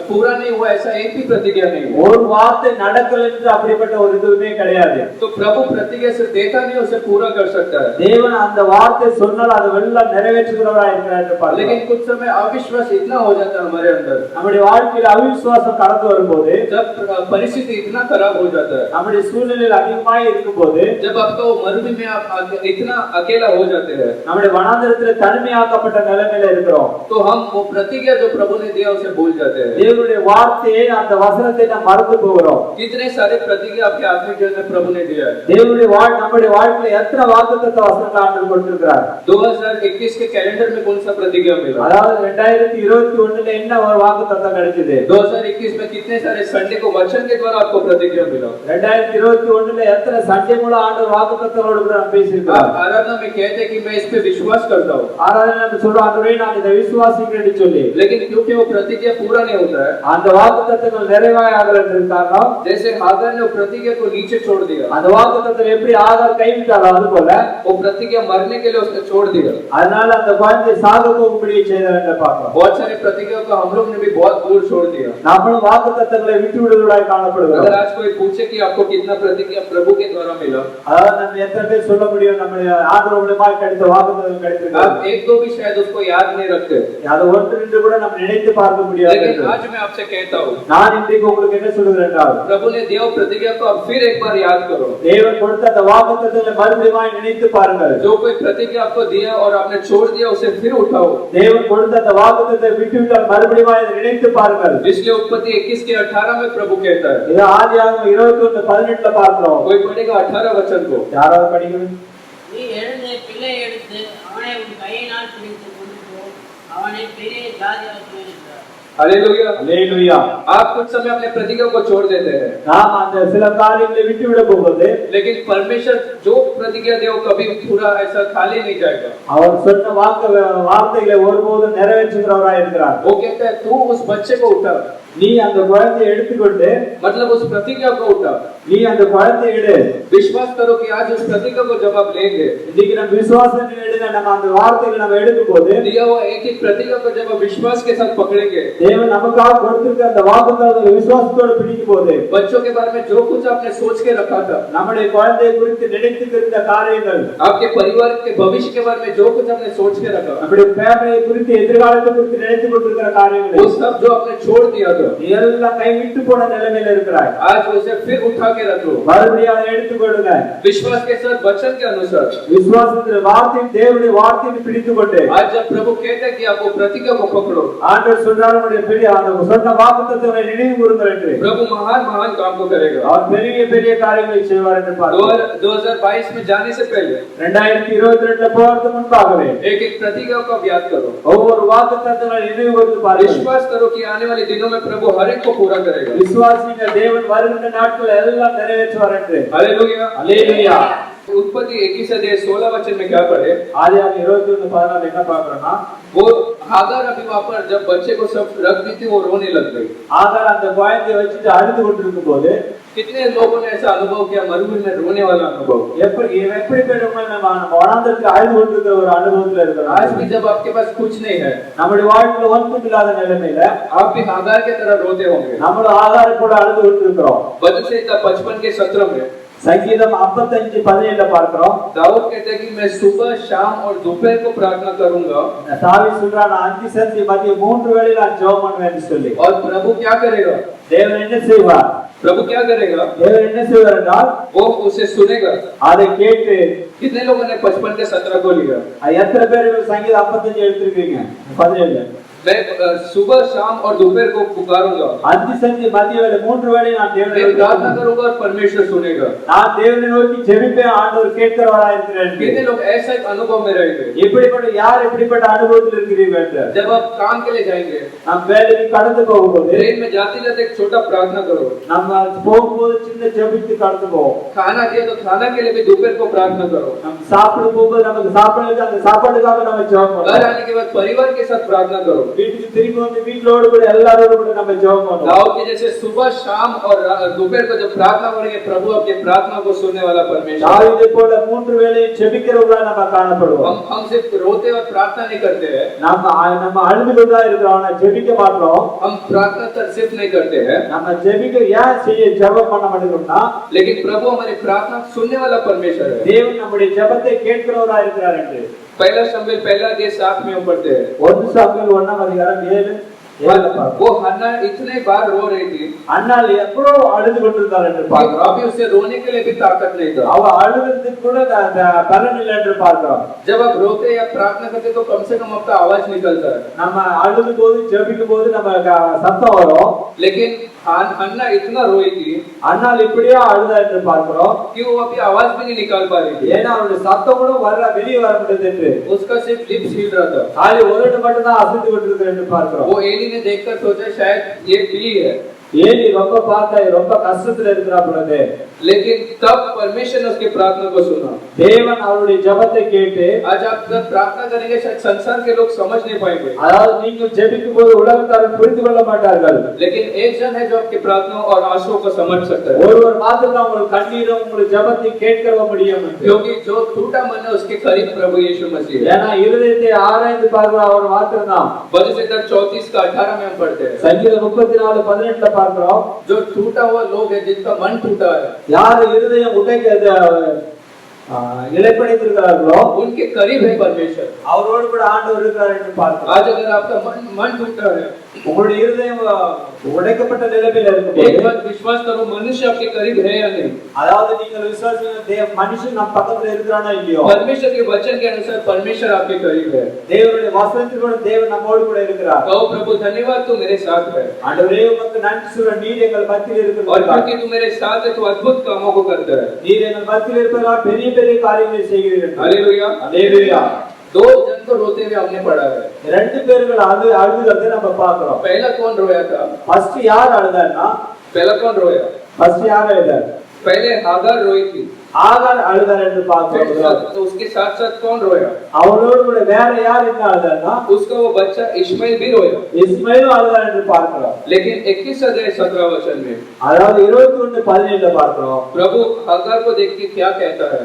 पूरा नहीं हुआ, ऐसा एक भी प्रतिज्ञा नहीं हुआ. ஒரு வார்த்தை நடக்கல என்று அப்படிப்பட்ட ஒரு இதுவுமே கிடையாது. तो प्रभु प्रतिज्ञा से देता नहीं, उसे पूरा कर सकता है. தேவன் அந்த வார்த்தை சொன்னால் அது எல்லாம் நிறைவேற்றுகிறவராய் இருக்கிறார் என்று பார்க்கிறோம். लेकिन कुछ समय अविश्वास इतना हो जाता है हमारे अंदर, நம்முடைய வாழ்க்கையில் அவிசுவாசம் கடந்து வரும்போது, जब परिस्थिति इतना खराब हो जाता है, நம்முடைய சூழ்நிலையில் அதிகமாய் இருக்கும்போது, जब आपको मरुभूमि में आप इतना अकेला हो जाते हैं, நம்முடைய வனாந்திரத்தில் தனிமையாக்கப்பட்ட நிலைமையில இருக்கிறோம். तो हम वो प्रतिज्ञा जो प्रभु ने दिया उसे भूल जाते हैं. தேவனுடைய வார்த்தையை அந்த वचनத்தை நாம் மறந்து போகிறோம். कितने सारे प्रतिज्ञा आपके आत्मिक जीवन में प्रभु ने दिया है. தேவனுடைய நம்முடைய வாழ்க்கையில எத்தனை வாக்குத்தத்த வசனங்களை ஆண்டவர் கொடுத்திருக்கிறார். 2021 के कैलेंडर में कौन सा प्रतिज्ञा मिला? அதாவது 2021ல என்ன ஒரு வாக்குத்தத்தம் கிடைச்சது? 2021 में कितने सारे संडे को वचन के द्वारा आपको प्रतिज्ञा मिला? 2021ல எத்தனை சண்டே மூலம் ஆண்டவர் வாக்குத்தத்தங்களோடு கூட நாம் பேசியிருக்கிறோம். आराधना में कहते हैं कि मैं इस पे विश्वास करता हूं. ஆராதனை நம்ம சொல்றோம், ஆண்டவரே நான் இதை விசுவாசிக்கிறேன் என்று சொல்லி. लेकिन क्योंकि वो प्रतिज्ञा पूरा नहीं होता है, அந்த வாக்குத்தத்தங்கள் நிறைவாய் ஆகலன்னு காரணம், जैसे हागार ने वो प्रतिज्ञा को नीचे छोड़ दिया, அந்த வாக்குத்தத்தத்தை எப்படி ஆகார் கைவிட்டாரோ அது போல वो प्रतिज्ञा मरने के लिए उसने छोड़ दिया. அதனால அந்த குழந்தை சாக போகும்படி செய்தார் என்று பார்க்கிறோம். बहुत सारे प्रतिज्ञा को हम लोग ने भी बहुत दूर छोड़ दिया. நாமளும் வாக்குத்தத்தங்களை விட்டு விடுவதாய் காணப்படுகிறோம். अगर आज कोई पूछे कि आपको कितना प्रतिज्ञा प्रभु के द्वारा मिला, அதாவது நம்ம எத்தனை பேர் சொல்ல முடியும் நம்முடைய ஆண்டவர் மூலமாக கிடைத்த வாக்குத்தத்தங்கள் கிடைத்திருக்கிறது? आप एक दो भी शायद उसको याद नहीं रखते. அது ஒன்று ரெண்டு கூட நம்ம நினைத்து பார்க்க முடியாது. लेकिन आज मैं आपसे कहता हूं, நான் இன்றைக்கு உங்களுக்கு என்ன சொல்கிறேன் என்றால், प्रभु ने दिया हुआ प्रतिज्ञा को आप फिर एक बार याद करो. தேவன் கொடுத்த அந்த வாக்குத்தத்தங்களை மறுபடியும் நினைத்து பாருங்கள். जो कोई प्रतिज्ञा आपको दिया और आपने छोड़ दिया उसे फिर उठाओ. தேவன் கொடுத்த அந்த வாக்குத்தத்தத்தை விட்டுவிட்டால் மறுபடியும் அதை நினைத்து பாருங்கள். इसलिए उत्पत्ति 21 के 18 में प्रभु कहता है. இது ஆதியாகமம் 21:18 பார்க்கிறோம். कोई पढ़ेगा 18 वचन को. யாராவது படிக்கணும்? நீ எழுந்து பிள்ளை எடுத்து அவனை உன் கையினால் பிடித்து கொண்டு போ, அவனை பெரிய ஜாதியாக்குவேன் என்றார். हालेलुया। அல்லேலூயா. आप कुछ समय अपने प्रतिज्ञा को छोड़ देते हैं, நாம் அந்த சில காரியங்களை விட்டு விட போகும்போது लेकिन परमेश्वर जो प्रतिज्ञा दे वो कभी पूरा ऐसा खाली नहीं जाएगा। அவர் சொன்ன வார்த்தைகளை ஒருபோதும் நிறைவேற்றுகிறவராய் இருக்கிறார். वो कहता है तू उस बच्चे को उठा, நீ அந்த குழந்தையை எடுத்துக்கொண்டு मतलब उस प्रतिज्ञा को उठा। நீ அந்த குழந்தையை எடு. विश्वास करो कि आज उस प्रतिज्ञा को जब आप लेंगे, இன்னைக்கு நம்ம விசுவாசம் எடுங்க, நம்ம அந்த வார்த்தைகளை நம்ம எடுக்கும்போது दिया हुआ एक एक प्रतिज्ञा को जब आप विश्वास के साथ पकड़ेंगे, தேவன் நமக்காக கொடுத்திருக்கிற அந்த வாக்குத்தத்தத்தை விசுவாசத்தோடு பிடிக்கும் போது बच्चों के बारे में जो कुछ आपने सोच के रखा था, நம்முடைய குழந்தையை குறித்து நினைத்துக்கிற காரியங்கள், आपके परिवार के भविष्य के बारे में जो कुछ आपने सोच के रखा, நம்முடைய ஃபேமிலியை குறித்து எதிர்காலத்தை குறித்து நினைத்துக் கொண்டிருக்கிற காரியங்கள், वो सब जो आपने छोड़ दिया था, நீ எல்லாம் கைவிட்டு போன நிலைமையில இருக்கிறாய். आज उसे फिर उठा के रख लो, மறுபடியும் அதை எடுத்துக்கொள்ளுங்க. विश्वास के साथ वचन के अनुसार। விசுவாசத்தின் வார்த்தையின் தேவனுடைய வார்த்தையை பிடித்துக்கொண்டு आज जब प्रभु कहते हैं कि आप वो प्रतिज्ञा को पकड़ो, ஆண்டவர் சொல்றார் உங்களுடைய பிடி அந்த சொன்ன வாக்குத்தத்தத்தை நினைவு கூறுங்கள் என்று. प्रभु महान महान काम को करेगा। அவர் பெரிய பெரிய காரியங்களை செய்வார் என்று பார்க்கிறோம். 2022 में जाने से पहले 2022 போறதுக்கு முன்பாகவே एक एक प्रतिज्ञा को आप याद करो, ஒவ்வொரு வாக்குத்தத்தங்களை நினைவு கூர்ந்து பாருங்கள். विश्वास करो कि आने वाले दिनों में प्रभु हर एक को पूरा करेगा। விசுவாசிங்க தேவன் வருகின்ற நாட்கள் எல்லாம் நிறைவேற்றுவார் என்று. हालेलुया। அல்லேலூயா. उत्पत्ति 21 अध्याय 16 वचन में क्या पढ़े? ஆதியாகமம் 21:14 என்ன பார்க்கறோம்னா, वो हागार अभी वहां पर जब बच्चे को सब रख दी थी, वो रोने लग गई। ஆகார் அந்த குழந்தையை வச்சுட்டு அழுது கொண்டிருக்கும் போது कितने लोगों ने ऐसा अनुभव किया, मरुभूमि में रोने वाला अनुभव? எப்படிப்பட்டவங்க நம்ம வனாந்தரத்துல அழுது கொண்டிருக்கிற ஒரு அனுபவத்துல இருக்கிறோம். आज भी जब आपके पास कुछ नहीं है, நம்முடைய வாழ்க்கையில ஒன்றும் இல்லாத நிலைமையில आप भी हागार के तरह रोते होंगे। நம்மளும் ஆகாரை கூட அழுது கொண்டிருக்கிறோம். भजन संहिता 55 के 17 में சங்கீதம் 55:17 பார்க்கிறோம். दाऊद कहते हैं कि मैं सुबह शाम और दोपहर को प्रार्थना करूंगा, தாவீது சொல்றான், நான் அந்தி சந்தி மதிய 3 வேளை நான் ஜெபம் பண்ணுவேன்னு சொல்லி. और प्रभु क्या करेगा? தேவன் என்ன செய்வார்? प्रभु क्या करेगा? தேவன் என்ன செய்வார் என்றால் वो उसे सुनेगा। அதை கேட்டு कितने लोगों ने 55 के 17 को लिया? எத்தனை பேர் சங்கீதம் 55 எடுத்துருக்கீங்க? 17. मैं सुबह शाम और दोपहर को पुकारूंगा, அந்தி சந்தி மதிய வேளை 3 வேளை நான் मैं தேவனை प्रार्थना करूंगा और परमेश्वर सुनेगा। நான் தேவனை நோக்கி ஜெபிப்பேன், ஆண்டவர் கேட்கிறவராய் இருக்கிறார். कितने लोग ऐसा एक अनुभव में रहेंगे? எப்படிப்பட்ட அனுபவத்தில் இருக்கிறீர்கள் என்று. जब आप काम के लिए जाएंगे, நாம் வேலைக்கு கடந்து போகும்போது ट्रेन में जाते जाते एक छोटा प्रार्थना करो, நம்ம போகும்போது சின்ன ஜெபித்து கடந்து போவோம். खाना दिया तो खाना के लिए भी दोपहर को प्रार्थना करो, நம்ம சாப்பிட போகும்போது நமக்கு சாப்பிடுறதுக்கு அந்த சாப்பாட்டுக்காக நம்ம ஜெபம் घर பண்ணுவோம். आने के बाद परिवार के साथ प्रार्थना करो। வீட்டுக்கு திரும்பி வந்து வீட்லோடு கூட எல்லாரோடு கூட நம்ம ஜெபம் பண்ணுவோம். दाऊद के जैसे सुबह शाम और दोपहर को जब प्रार्थना करेंगे, प्रभु आपकी प्रार्थना को सुनने वाला परमेश्वर। தாவீதை போல 3 வேளை ஜெபிக்கிறவங்களா நம்ம காணப்படுவோம். हम सिर्फ रोते और प्रार्थना नहीं करते हैं, நம்ம அழுதுதான் இருக்கிறோம், ஆனா ஜெபிக்க மாட்டோம். हम प्रार्थना सिर्फ नहीं करते हैं, நம்ம ஜெபிக்க ஏன் ஜெபம் பண்ண மாட்டோம்னா, लेकिन प्रभु हमारी प्रार्थना सुनने वाला परमेश्वर है। தேவன் நம்முடைய ஜெபத்தை கேட்கிறவராய் இருக்கிறார் என்று. पहला शमूएल पहला अध्याय 7 में हम पढ़ते हैं, 1 சாமுவேல் 1ஆம் அதிகாரம் 7 वो हन्ना इतने बार रो रही थी, அண்ணால் எவ்வளோ அழுது கொண்டிருந்தார் என்று பார்க்கிறோம். अभी उसे रोने के लिए भी ताकत नहीं था। அவ அழுகிறதுக்கு கூட பலன் இல்லை என்று பார்க்கிறோம். जब आप रोते या प्रार्थना करते तो कम से कम आपका आवाज निकलता है, நம்ம அழுது போது ஜெபிக்கும் போது நம்ம சத்தம் வரும். लेकिन हन्ना इतना रोई थी அண்ணால் இப்படியே அழுதா என்று பார்க்கிறோம். कि वो अभी आवाज भी नहीं निकाल पा रही थी, ஏன்னா அவருடைய சத்தம் கூட வெளியே வர முடியாது என்று. उसका सिर्फ लिप्स हिल रहा था। காலி உதடு மட்டும் தான் அசைந்து கொண்டிருக்கிறது என்று பார்க்கிறோம். वो एली ने देखकर सोचा शायद ये बिल्ली है, ஏலி ரொம்ப பார்த்தா ரொம்ப கஷ்டத்துல இருக்கிறா பொழுது, लेकिन तब परमेश्वर ने उसकी प्रार्थना को सुना। தேவன் அவருடைய ஜெபத்தை கேட்டு, आज आप जब प्रार्थना करेंगे शायद संसार के लोग समझ नहीं पाएंगे, அதாவது நீங்க ஜெபிக்கும் போது உலகத்தார் புரிந்து கொள்ள மாட்டார்கள். लेकिन एक जन है जो आपकी प्रार्थना और आंसुओं को समझ सकता है, ஒருவர் மாத்திரம் தான் உங்கள் கண்ணீரும் உங்கள் ஜெபத்தை கேட்க முடியும். क्योंकि जो टूटा मन है उसके करीब प्रभु यीशु मसीह है। ஏன்னா இருதயத்தை ஆராய்ந்து பார்க்கிற அவர் மாத்திரம் தான். भजन संहिता 34 का 18 में हम पढ़ते हैं, சங்கீதம் 34:18 பார்க்கிறோம். जो टूटा हुआ लोग है, जिनका मन टूटा है, யார் இருதயம் இழைப்படைத்திருக்கிறார்களோ उनके करीब है परमेश्वर, அவரோடு கூட ஆண்டவர் இருக்கிறார் என்று பார்க்கிறோம். आज अगर आपका मन टूटा है, உங்களுடைய இருதயம் உடைக்கப்பட்ட நிலைமையில் एक இருக்கும்போது, बात विश्वास करो, मनुष्य आपके करीब है या नहीं? அதாவது நீங்கள் விசுவாசிங்க மனுஷன் நம்ம பக்கத்துல இருக்கிறானோ இல்லையோ, परमेश्वर के वचन के अनुसार परमेश्वर आपके करीब है। தேவனுடைய வசனத்தோட தேவன் நம்மோடு கூட இருக்கிறார். कहो प्रभु धन्यवाद, तू मेरे साथ है, ஆண்டவரே உமக்கு நன்றி சொல்ற நீர் எங்கள் மத்தியில் और இருக்கிறீர். क्योंकि तू मेरे साथ है तो अद्भुत कामों को करता है। நீர் எங்கள் மத்தியில் இருப்பதால் பெரிய பெரிய காரியங்களை செய்கிறீர்கள். हालेलुया। அல்லேலூயா. दो जन को रोते हुए हमने पढ़ा है। ரெண்டு பேர்கள் அழுகிறதை நம்ம பார்க்கிறோம். पहला कौन रोया था? ஃபர்ஸ்ட் யார் அழுதான்னா? पहला कौन रोया? ஃபர்ஸ்ட் யார் அழுதார்? पहले हागार रोई थी। ஆகார் அழுதார் என்று பார்க்கிறோம். तो उसके साथ साथ कौन रोया? அவரோடு கூட வேற யார் என்ன அழுதார்னா? उसका वो बच्चा इश्माइल भी रोया। இஸ்மாயில் அழுதார் என்று பார்க்கிறோம். लेकिन 21 अध्याय 17 वचन में அதாவது 21:17 பார்க்கிறோம். प्रभु हागार को देख के क्या कहता है?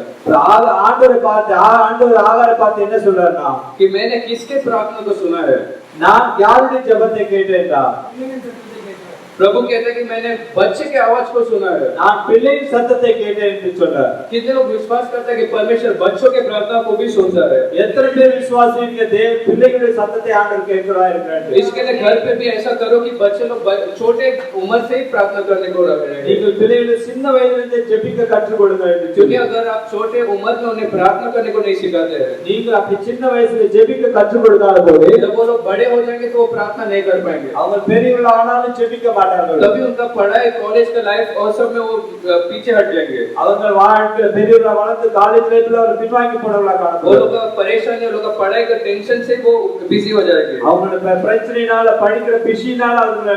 ஆண்டவர் ஆகாரை பார்த்து என்ன சொல்றாருன்னா, कि मैंने किसके प्रार्थना को सुना है? நான் யாருடைய ஜெபத்தை கேட்டேன்டா? प्रभु कहता है कि मैंने बच्चे के आवाज को सुना है। நான் பிள்ளையின் சத்தத்தை கேட்டேன் என்று சொல்றார். कितने लोग विश्वास करते हैं कि परमेश्वर बच्चों के प्रार्थना को भी सुनता है? எத்தனை பேர் விசுவாசிங்க தேவன் பிள்ளைகளுடைய சத்தத்தை ஆண்டவர் கேட்கிறார் இருக்கிறார். इसके लिए घर पे भी ऐसा करो कि बच्चे लोग छोटे उम्र से ही प्रार्थना करने को रखें। நீங்கள் பிள்ளைகளை சின்ன வயதிலிருந்தே ஜெபிக்க கற்றுக் கொடுங்க என்று சொல்லி. क्योंकि अगर आप छोटे उम्र में उन्हें प्रार्थना करने को नहीं सिखाते हैं, நீங்கள் அப்படி சின்ன வயசுல ஜெபிக்க கற்றுக் கொடுக்காத போது जब वो लोग बड़े हो जाएंगे तो वो प्रार्थना नहीं कर पाएंगे। அவங்க பெரியவர்கள் ஆனாலும் ஜெபிக்க மாட்டார்கள். तभी उनका पढ़ाई कॉलेज का लाइफ और सब में वो पीछे हट जाएंगे। அவங்க வாழ்க்கை பெரியவர்களா வளர்ந்து காலேஜ் லைஃப்ல அவர் பின்வாங்கி போனவங்களா वो காணப்படுவாங்க. लोग का परेशानी, लोग का पढ़ाई का टेंशन से वो बिजी हो जाएंगे। அவங்களோட பிரச்சனைனால படிக்கிற பிஸினால அவங்க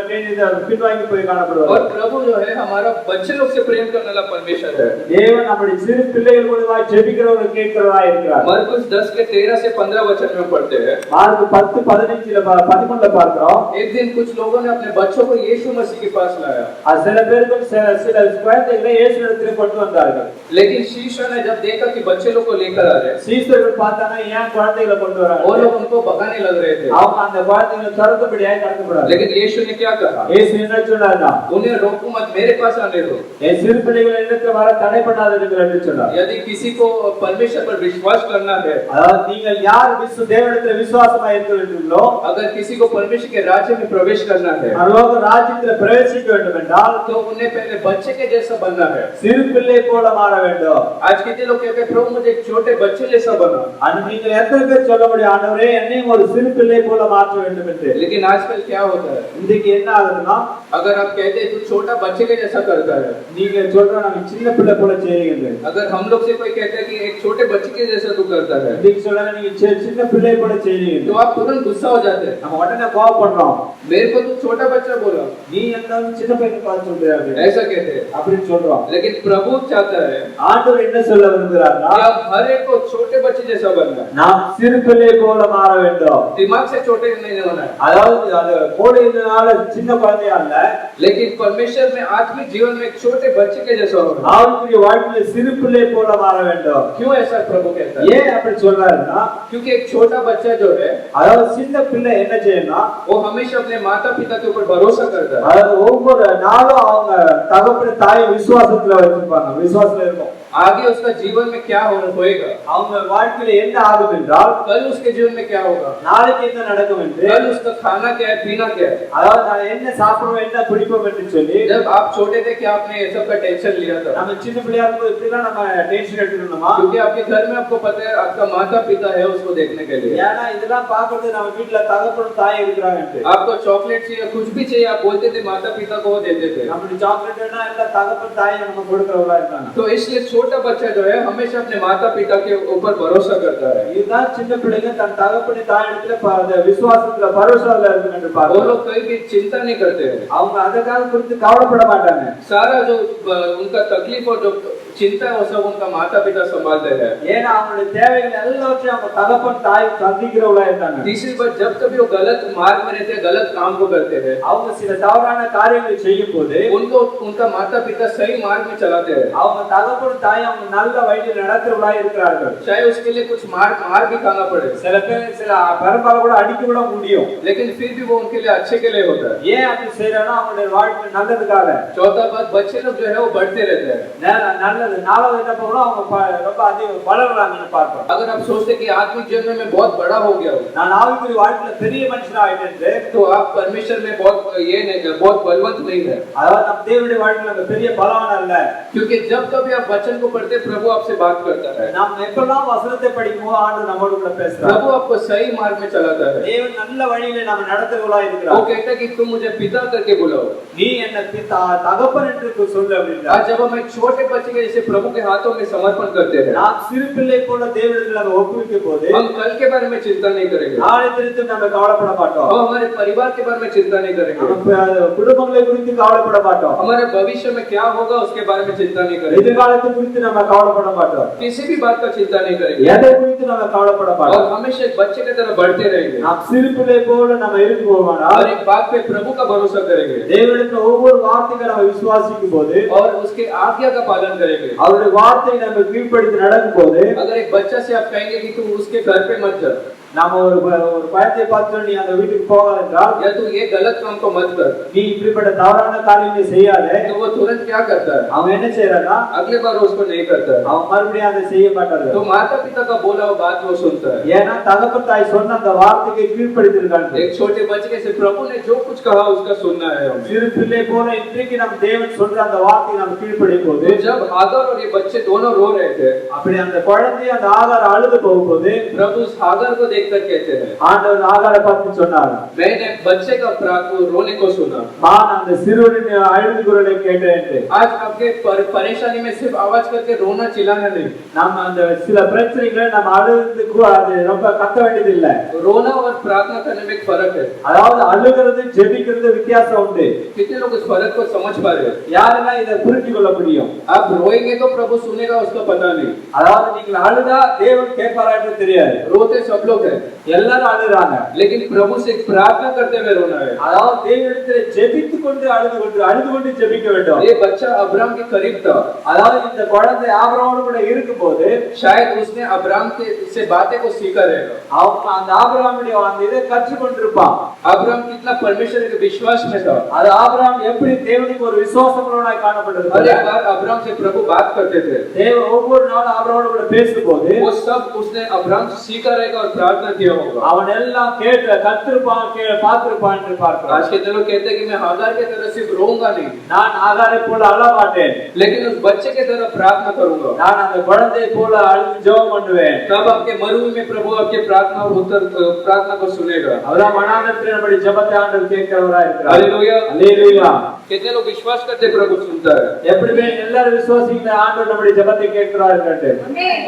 பின்வாங்கி போய் காணப்படுவாங்க. और प्रभु जो है हमारा बच्चे लोग से प्रेम करने वाला परमेश्वर है। தேவன் நம்முடைய சிறு பிள்ளைகள் மூலமா ஜெபிக்கிறவர்கள் கேட்கிறவரா இருக்கிறார். मरकुस 10 के 13 से 15 वचन में पढ़ते हैं। மார்க் 10:15 13 பார்க்கிறோம். एक दिन कुछ लोगों ने अपने बच्चों को यीशु मसीह के पास लाया। சில பேர்கள் சில குழந்தைகளை இயேசுவிடத்தில் கொண்டு வந்தார்கள். लेकिन शिष्यों ने जब देखा कि बच्चे लोग को लेकर आ रहे हैं, சீஷர்கள் பார்த்தாங்க ஏன் குழந்தைகளை கொண்டு வராங்க? वो लोग उनको भगाने लग रहे थे। அவங்க அந்த குழந்தைகளை துரத்தும்படியாக கடத்தப்படாது. लेकिन यीशु ने क्या कहा? இயேசு என்ன சொன்னார்னா, उन्हें रोको मत, मेरे पास आने दो। என் சிறு பிள்ளைகளை இடத்துல வர தடை பண்ணாதீர்கள் என்று சொன்னார். यदि किसी को परमेश्वर पर विश्वास करना है, அதாவது நீங்கள் யார் தேவனிடத்தில் விசுவாசமா இருக்கிறீர்களோ, अगर किसी को परमेश्वर के राज्य में प्रवेश करना है, பரலோக ராஜ்யத்தில் பிரவேசிக்க வேண்டும் என்றால் तो उन्हें पहले बच्चे के जैसा बनना है। சிறு பிள்ளை போல மாற வேண்டும். आज कितने लोग कहते हैं प्रभु मुझे एक छोटे बच्चे जैसा बना, நீங்கள் எத்தனை பேர் சொல்ல முடியும், ஆண்டவரே என்னையும் ஒரு சிறு பிள்ளை போல மாற்ற வேண்டும் என்று? लेकिन आजकल क्या होता है? இன்னைக்கு என்ன ஆகுதுன்னா, अगर आप कहते हैं तू छोटा बच्चे के जैसा करता है, நீங்க சொல்ற நாங்க சின்ன பிள்ளை போல செய்றீங்க. अगर हम लोग से कोई कहता है कि एक छोटे बच्चे के जैसा तू करता है, இன்னைக்கு சொல்றாங்க நீங்க சின்ன பிள்ளை போல செய்றீங்க. तो आप तुरंत गुस्सा हो जाते हैं। நம்ம உடனே கோவப்படுறோம். मेरे को तू छोटा बच्चा बोला, நீ என்ன சின்ன பையனை பார்த்து சொல்றியா? ऐसा कहते हैं। அப்படின்னு சொல்றோம். लेकिन प्रभु चाहता है ஆண்டவர் என்ன சொல்ல விரும்புகிறார்னா, कि आप हर एक को छोटे बच्चे जैसा बनना है। நாம் சிறு பிள்ளை போல மாற வேண்டும். दिमाग से छोटे नहीं होना है, அதாவது அது மூளையினால சின்ன குழந்தையா அல்ல, लेकिन परमेश्वर में आत्मिक जीवन में एक छोटे बच्चे के जैसा होना है। ஆவிக்குரிய வாழ்க்கையில சிறு பிள்ளை போல மாற வேண்டும். क्यों ऐसा प्रभु कहता है? ஏன் அப்படி சொல்றாருன்னா, क्योंकि एक छोटा बच्चा जो है அதாவது சின்ன பிள்ளை என்ன செய்யணும்னா, वो हमेशा अपने माता पिता के ऊपर भरोसा करता है। அதாவது ஒவ்வொரு நாளும் அவங்க தகப்பன் தாயை விசுவாசத்துல வச்சிருப்பாங்க, விசுவாசத்துல இருக்கும். आगे उसका जीवन में क्या होएगा, அவங்க வாழ்க்கையில என்ன ஆகும் என்றால், कल उसके जीवन में क्या होगा, நாளைக்கு என்ன நடக்கும் என்று, कल उसका खाना क्या है, पीना क्या है। அதாவது நான் என்ன சாப்பிடுவோம் என்ன பிடிப்போம் என்று சொல்லி, जब आप छोटे थे क्या आपने ये सब का टेंशन लिया था? நம்ம சின்ன பிள்ளையா இருக்கும்போது இப்படிலாம் நம்ம டென்ஷன் எடுத்துக்கணுமா? क्योंकि आपके घर में आपको पता है आपका माता पिता है उसको देखने के लिए। ஏன்னா இதெல்லாம் பார்க்கிறது நம்ம வீட்ல தகப்பன் தாய் இருக்கிறாங்க. आपको चॉकलेट चाहिए, कुछ भी चाहिए, आप बोलते थे माता पिता को वो देते थे। நம்ம சாக்லேட்னா எல்லாம் தகப்பன் தாய் நம்ம கொடுக்கறவங்களா இருக்காங்க. तो इसलिए छोटा बच्चा जो है हमेशा अपने माता पिता के ऊपर भरोसा करता है। இதுதான் சின்ன பிள்ளைங்க தன் தகப்பன் தாய் இடத்துல விசுவாசத்துல பரோசால இருக்கு என்று वो பார்க்கிறோம். लोग कभी भी चिंता नहीं करते हैं, அவங்க அதற்காக குறித்து கவலைப்பட மாட்டாங்க. सारा जो उनका तकलीफ और जो चिंता है वो सब उनका माता पिता संभालते हैं। ஏன்னா அவங்களுடைய தேவைகள் எல்லாவற்றையும் அவங்க தகப்பன் தாய் சந்திக்கிறவங்களா இருக்காங்க. तीसरी बात, जब कभी वो गलत मार्ग में रहते हैं, गलत काम को करते हैं, அவங்க சில தவறான காரியங்களை செய்யும் போது उनको उनका माता पिता सही मार्ग में चलाते हैं। அவங்க தகப்பன் தாய் அவங்க நல்ல வழியில் நடத்துறவங்களா இருக்கிறார்கள். चाहे उसके लिए कुछ मार भी खाना पड़े, சில பேர் சில பெரும்பாலும் கூட அடிக்க விட முடியும். लेकिन फिर भी वो उनके लिए अच्छे के लिए होता है। ஏன் அப்படி செய்யறாங்கன்னா அவங்களுடைய வாழ்க்கை நல்லதுக்காக. चौथा बात, बच्चे लोग जो है वो बढ़ते रहते हैं। நல்லது நாலாவது என்ன பண்ணணும், அவங்க ரொம்ப அதிக வளர்றாங்கன்னு பார்ப்போம். अगर आप सोचते कि आत्मिक जीवन में मैं बहुत बड़ा हो गया हूँ, நான் ஆவிக்குரிய வாழ்க்கையில பெரிய மனுஷனா ஆயிட்டேன், तो आप परमेश्वर में बहुत ये नहीं, बहुत बलवंत नहीं है। அதாவது நம்ம தேவனுடைய வாழ்க்கையில நம்ம பெரிய பலவான் அல்ல. क्योंकि जब कभी आप वचन को पढ़ते प्रभु आपसे बात करता है, நாம் எப்பெல்லாம் வசனத்தை படிக்கும்போது ஆண்டவர் நம்மோடு கூட பேசுறார். प्रभु आपको सही मार्ग में चलाता है। தேவன் நல்ல வழியில நாம நடத்துறவங்களா वो இருக்கிறார். कहता है कि तुम मुझे पिता करके बुलाओ। நீ என்ன பிதா தகப்பன் என்று சொல்லு அப்படின்றார். आज जब हम एक छोटे बच्चे के जैसे जैसे प्रभु के हाथों में समर्पण करते हैं, நாம் சிறு பிள்ளை போல தேவனிடத்தில் நம்ம ஒப்புவிக்கும் போது हम कल के बारे में चिंता नहीं करेंगे, நாளை குறித்து நம்ம கவலைப்பட மாட்டோம், हम हमारे परिवार के बारे में चिंता नहीं करेंगे, நம்ம குடும்பங்களை குறித்து கவலைப்பட மாட்டோம், हमारे भविष्य में क्या होगा उसके बारे में चिंता नहीं करेंगे, எதிர்காலத்தை குறித்து நம்ம கவலைப்பட மாட்டோம், किसी भी बात का चिंता नहीं करेंगे, எதை குறித்து நம்ம கவலைப்பட और மாட்டோம். हमेशा एक बच्चे की तरह बढ़ते रहेंगे நாம் சிறு பிள்ளை போல நம்ம இருக்குவோமானால் और एक बात पे प्रभु का भरोसा करेंगे தேவனுடைய ஒவ்வொரு வார்த்தைகளை நம்ம விசுவாசிக்கும் போது और उसके आज्ञा का पालन करेंगे। அவருடைய வார்த்தையை நம்ம கீழ்ப்படிந்து நடக்கும் போது अगर एक बच्चा से आप कहेंगे कि तू उसके घर पे मत जा, நாம ஒரு பயத்தை பார்த்து நீ அந்த வீட்டுக்கு போகாத என்றால், या तू ये गलत काम को मत कर, நீ இப்படிப்பட்ட தவறான காரியங்களை செய்யாதே, तो वो तुरंत क्या करता है, அவன் என்ன செய்யறானா अगले बार उसको नहीं करता है। அவன் மறுபடியும் அதை செய்ய மாட்டாரு. तो माता पिता का बोला हुआ बात वो सुनता है। ஏன்னா தகப்பன் தாய் சொன்ன அந்த வார்த்தையை கீழ்ப்படித்திருக்காங்க. एक छोटे बच्चे से प्रभु ने जो कुछ कहा उसका सुनना है हमें। சிறு பிள்ளை போல இன்றைக்கு நம்ம தேவன் சொல்ற அந்த வார்த்தையை நம்ம கீழ்ப்படியும் போது, तो जब हागर और ये बच्चे दोनों रो रहे थे, அப்படி அந்த குழந்தை அந்த ஆகார அழுது போகும்போது प्रभु उस हागर को देखकर कहते हैं, ஆண்டவர் ஆகாரை பார்த்து சொன்னார், मैंने बच्चे का रोने को सुना, நான் அந்த சிறுவனின் அழுது குரலை கேட்டேன் என்று. आज आपके परेशानी में सिर्फ आवाज करके रोना चिल्लाना नहीं, நம்ம அந்த சில பிரச்சனைகளை நம்ம அழுதுக்கு அது ரொம்ப கத்த வேண்டியது இல்ல. रोना और प्रार्थना करने में एक फर्क है। அதாவது அழுகிறது ஜெபிக்கிறது வித்தியாசம் உண்டு. कितने लोग इस फर्क को समझ पा रहे हैं? யாரெல்லாம் இதை புரிந்து கொள்ள முடியும்? आप रोएंगे तो प्रभु सुनेगा उसका पता नहीं, அதாவது நீங்கள் அழுதா தேவன் கேட்பாரா என்று தெரியாது. रोते सब लोग हैं, எல்லாரும் அழுறாங்க, लेकिन प्रभु से प्रार्थना करते हुए रोना है। அதாவது தேவனிடத்தில் ஜெபித்துக் கொண்டு அழுது கொண்டு ஜெபிக்க வேண்டும். ये बच्चा अब्राम के करीब था, அதாவது இந்த குழந்தை ஆபிரகாமோடு கூட இருக்கும்போது शायद उसने अब्राम के से बातें को सीखा रहेगा। அவன் அந்த ஆபிரகாமுடைய அந்த இதை கற்றுக்கொண்டிருப்பான். अब्राम कितना परमेश्वर के विश्वास में था। அது ஆபிரகாம் எப்படி தேவனுக்கு ஒரு விசுவாசமுள்ளவனாய் हर காணப்பட்டிருந்தார். एक बार अब्राम से प्रभु बात करते थे, தேவன் ஒவ்வொரு நாளும் ஆபிரகாமோடு கூட பேசும்போது वो सब उसने अब्राम से सीखा रहेगा और प्रार्थना किया होगा। அவன் எல்லாம் கேட்டு கத்திருப்பான் பார்த்திருப்பான் என்று பார்க்கிறான். आज के लोग कहते हैं कि मैं हागार के तरह सिर्फ रोऊंगा नहीं, நான் ஆகாரை போல அழ மாட்டேன், लेकिन उस बच्चे के तरह प्रार्थना करूंगा। நான் அந்த குழந்தை போல அழுது ஜெபம் பண்ணுவேன். तब आपके मरुभूमि में प्रभु आपके प्रार्थना और उत्तर प्रार्थना को सुनेगा। அவரா மனாந்தரத்தில் நம்முடைய ஜெபத்தை ஆண்டவர் கேட்கிறவராய் இருக்கிறார். हालेलुया। அல்லேலூயா. कितने लोग विश्वास करते प्रभु सुनता है। எப்படி எல்லாரும் விசுவாசிக்கிற ஆண்டவர் நம்முடைய ஜெபத்தை கேட்கிறார் என்று.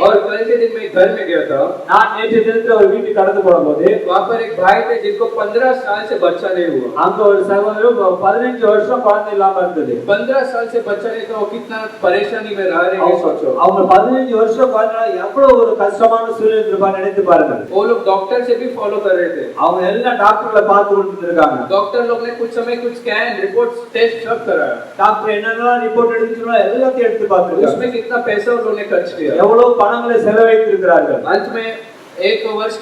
और कल के दिन मैं घर में गया था, நான் நேற்று தினத்துல ஒரு வீட்டுக்கு கடந்து போகும்போது वहां पर एक भाई थे जिनको 15 साल से बच्चा नहीं हुआ। அங்க ஒரு சகோதரர் 15 வருஷம் குழந்தை இல்லாம இருந்தது. 15 साल से बच्चा नहीं था, वो कितना परेशानी में रह रहे हैं सोचो। அவங்க 15 வருஷம் குழந்தை எவ்வளவு ஒரு கஷ்டமான சூழ்நிலை இருப்பாங்க நினைத்து பாருங்க. वो लोग डॉक्टर से भी फॉलो कर रहे थे, அவங்க எல்லா டாக்டர்ல பார்த்து கொண்டு இருக்காங்க. डॉक्टर लोग ने कुछ समय कुछ स्कैन रिपोर्ट टेस्ट सब कराया, டாக்டர் என்னெல்லாம் ரிப்போர்ட் எடுத்துச்சோ எல்லாத்தையும் எடுத்து பார்த்துருக்காங்க. उसमें कितना पैसा उन्होंने खर्च किया, எவ்வளவு பணங்களை செலவழித்திருக்கிறார்கள். अंत में एक वर्ष